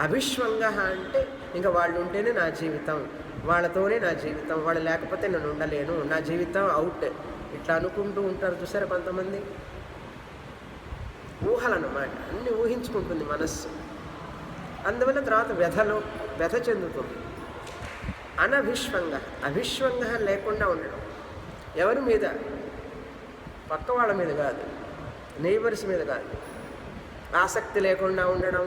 అభిష్వంగ అంటే ఇంకా వాళ్ళు ఉంటేనే నా జీవితం, వాళ్ళతోనే నా జీవితం, వాళ్ళు లేకపోతే నేను ఉండలేను, నా జీవితం అవుట్, ఇట్లా అనుకుంటూ ఉంటారు. చూసారా కొంతమంది? ఊహలన్నమాట, అన్నీ ఊహించుకుంటుంది మనస్సు. అందువల్ల తర్వాత వ్యధ చెందుతుంది. అనభిష్వంగ, అభిష్వంగ లేకుండా ఉండడం. ఎవరి మీద? పక్క వాళ్ళ మీద కాదు, నైబర్స్ మీద కాదు. ఆసక్తి లేకుండా ఉండడం,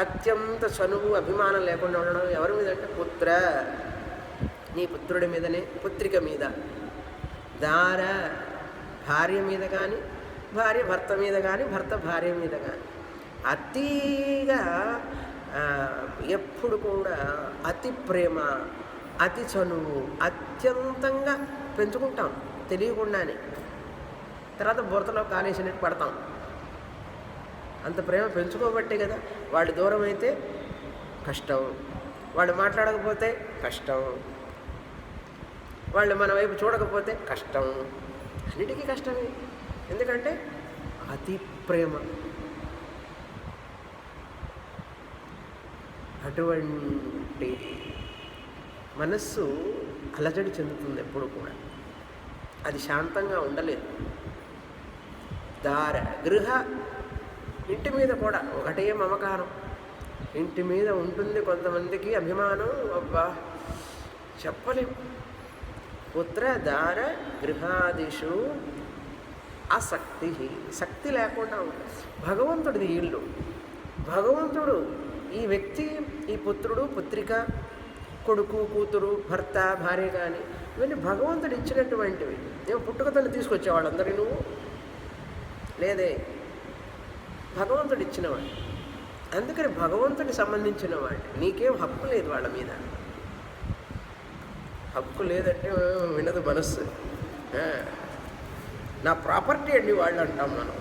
అత్యంత చనువు అభిమానం లేకుండా ఉండడం. ఎవరి మీద అంటే పుత్ర, నీ పుత్రుడి మీదనే, పుత్రిక మీద. దార, భార్య మీద కానీ, భార్య భర్త మీద కానీ, భర్త భార్య మీద కానీ. అతిగా ఎప్పుడు కూడా అతి ప్రేమ, అతి చనువు అత్యంతంగా పెంచుకుంటాం తెలియకుండానే. తర్వాత బురతలో కాలేసినట్టు పడతాం. అంత ప్రేమ పెంచుకోబట్టే కదా. వాళ్ళు దూరం అయితే కష్టం, వాళ్ళు మాట్లాడకపోతే కష్టం, వాళ్ళు మన వైపు చూడకపోతే కష్టం, అన్నిటికీ కష్టమే. ఎందుకంటే అతి ప్రేమ. అటువంటి మనస్సు అలజడి చెందుతుంది ఎప్పుడు కూడా. అది శాంతంగా ఉండలేదు. దార, గృహ, ఇంటి మీద కూడా ఒకటే మమకారం. ఇంటి మీద ఉంటుంది కొంతమందికి అభిమానం, అబ్బా చెప్పలేం. పుత్ర దార గృహాదిషు ఆసక్తి, శక్తి లేకుండా ఉంటుంది. భగవంతుడిది ఇల్లు. భగవంతుడు ఈ వ్యక్తి, ఈ పుత్రుడు, పుత్రిక, కొడుకు, కూతురు, భర్త, భార్య కానీ ఇవన్నీ భగవంతుడు ఇచ్చినటువంటివి. ఏమో పుట్టుకతోనే తీసుకొచ్చేవాడు అందరి నువ్వు లేదే, భగవంతుడు ఇచ్చినవాడు. అందుకని భగవంతుడికి సంబంధించిన వాడు, నీకేం హక్కు లేదు వాళ్ళ మీద. హక్కు లేదంటే వినదు మనస్సు. నా ప్రాపర్టీ అండి వాళ్ళు అంటాం మనం.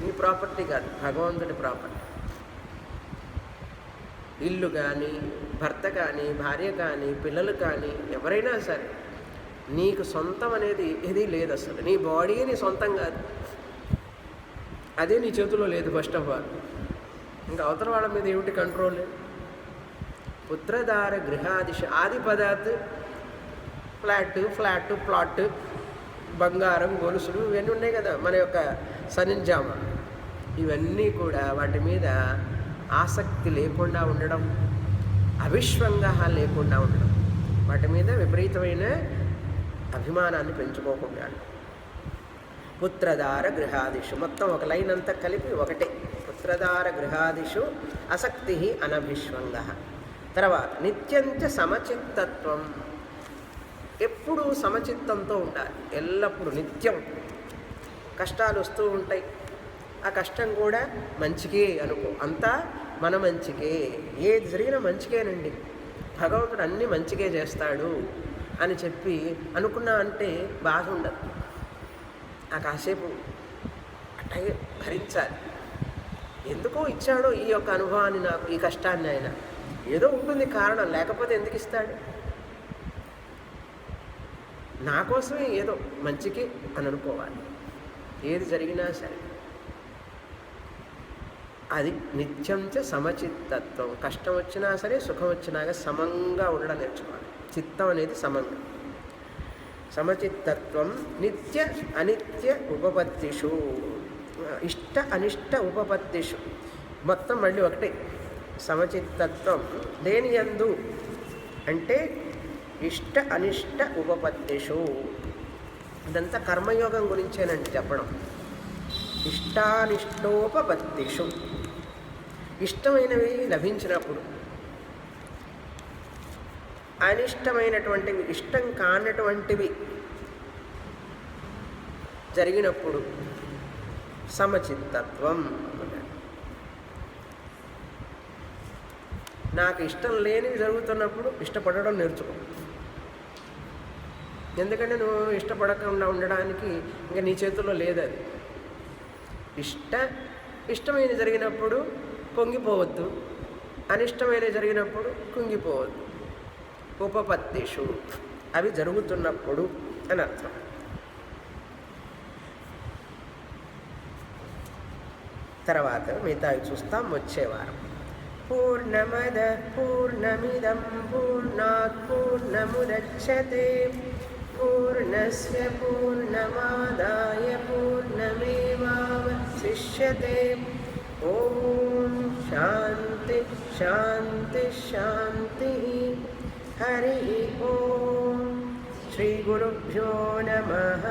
నీ ప్రాపర్టీ కాదు, భగవంతుడి ప్రాపర్టీ. ఇల్లు కానీ, భర్త కానీ, భార్య కానీ, పిల్లలు కానీ, ఎవరైనా సరే నీకు సొంతం అనేది ఏది లేదు అసలు. నీ బాడీ నీ సొంతం కాదు, అదే నీ చేతిలో లేదు ఫస్ట్ ఆఫ్ ఆల్. ఇంకా అవతల వాళ్ళ మీద ఏమిటి కంట్రోల్? పుత్రధార గృహాదిశ, ఆది పదార్థ, ఫ్లాట్, ప్లాట్, బంగారం, గొలుసులు ఇవన్నీ ఉన్నాయి కదా మన యొక్క సరంజామా. ఇవన్నీ కూడా వాటి మీద ఆసక్తి లేకుండా ఉండడం, అవిశ్వంగా లేకుండా ఉండడం, వాటి మీద విపరీతమైన అభిమానాన్ని పెంచుకోకుండా. పుత్రధార గృహాదిషు, మొత్తం ఒక లైన్ అంతా కలిపి ఒకటే. పుత్రధార గృహాదిషు ఆసక్తి అనభిష్వంగ. తర్వాత నిత్యంచ సమచిత్తత్వం, ఎప్పుడు సమచిత్తంతో ఉండాలి. ఎల్లప్పుడూ నిత్యం కష్టాలు వస్తూ ఉంటాయి, ఆ కష్టం కూడా మంచికే అనుకో, అంతా మన మంచికే, ఏది జరిగినా మంచికేనండి, భగవంతుడు అన్నీ మంచికే చేస్తాడు అని చెప్పి అనుకున్నా అంటే బాధ ఉండదు. ఆ కాసేపు అట్లాగే భరించాలి. ఎందుకో ఇచ్చాడో ఈ యొక్క అనుభవాన్ని నాకు, ఈ కష్టాన్ని ఆయన, ఏదో ఉంటుంది కారణం, లేకపోతే ఎందుకు ఇస్తాడు? నా కోసమే ఏదో మంచికి అని అనుకోవాలి. ఏది జరిగినా సరే అది నిత్యంచ సమచిత్తత్వం. కష్టం వచ్చినా సరే, సుఖం వచ్చినా సమంగా ఉండడం నేర్చుకోవాలి. చిత్తం అనేది సమంగా. సమచిత్తత్వం నిత్య అనిత్య ఉపపత్తిషు, ఇష్ట అనిష్ట ఉపపత్తిషు, మొత్తం మళ్ళీ ఒకటే. సమచిత్తత్వం దేని యందు అంటే ఇష్ట అనిష్ట ఉపపత్తిషు. ఇదంతా కర్మయోగం గురించేనండి చెప్పడం. ఇష్టానిష్టోపపత్తిషు, ఇష్టమైనవి లభించినప్పుడు, అనిష్టమైనటువంటివి, ఇష్టం కానటువంటివి జరిగినప్పుడు సమచిత్తత్వం. నాకు ఇష్టం లేనివి జరుగుతున్నప్పుడు ఇష్టపడడం నేర్చుకో. ఎందుకంటే నువ్వు ఇష్టపడకుండా ఉండడానికి ఇంకా నీ చేతుల్లో లేదు అది. ఇష్టమైన జరిగినప్పుడు పొంగిపోవద్దు, అనిష్టమైన జరిగినప్పుడు కుంగిపోవద్దు. ఉపపత్తిషు, అవి జరుగుతున్నప్పుడు అని అర్థం. తర్వాత మిగతావి చూస్తాం వచ్చే వారం. పూర్ణమద పూర్ణమిదం పూర్ణాత్ పూర్ణముదచ్యతే పూర్ణస్య పూర్ణమాదాయ పూర్ణమేవావశిష్యతే. ఓం శాంతి శాంతి శాంతి. హరి ఓం. శ్రీ గురుభ్యో నమః.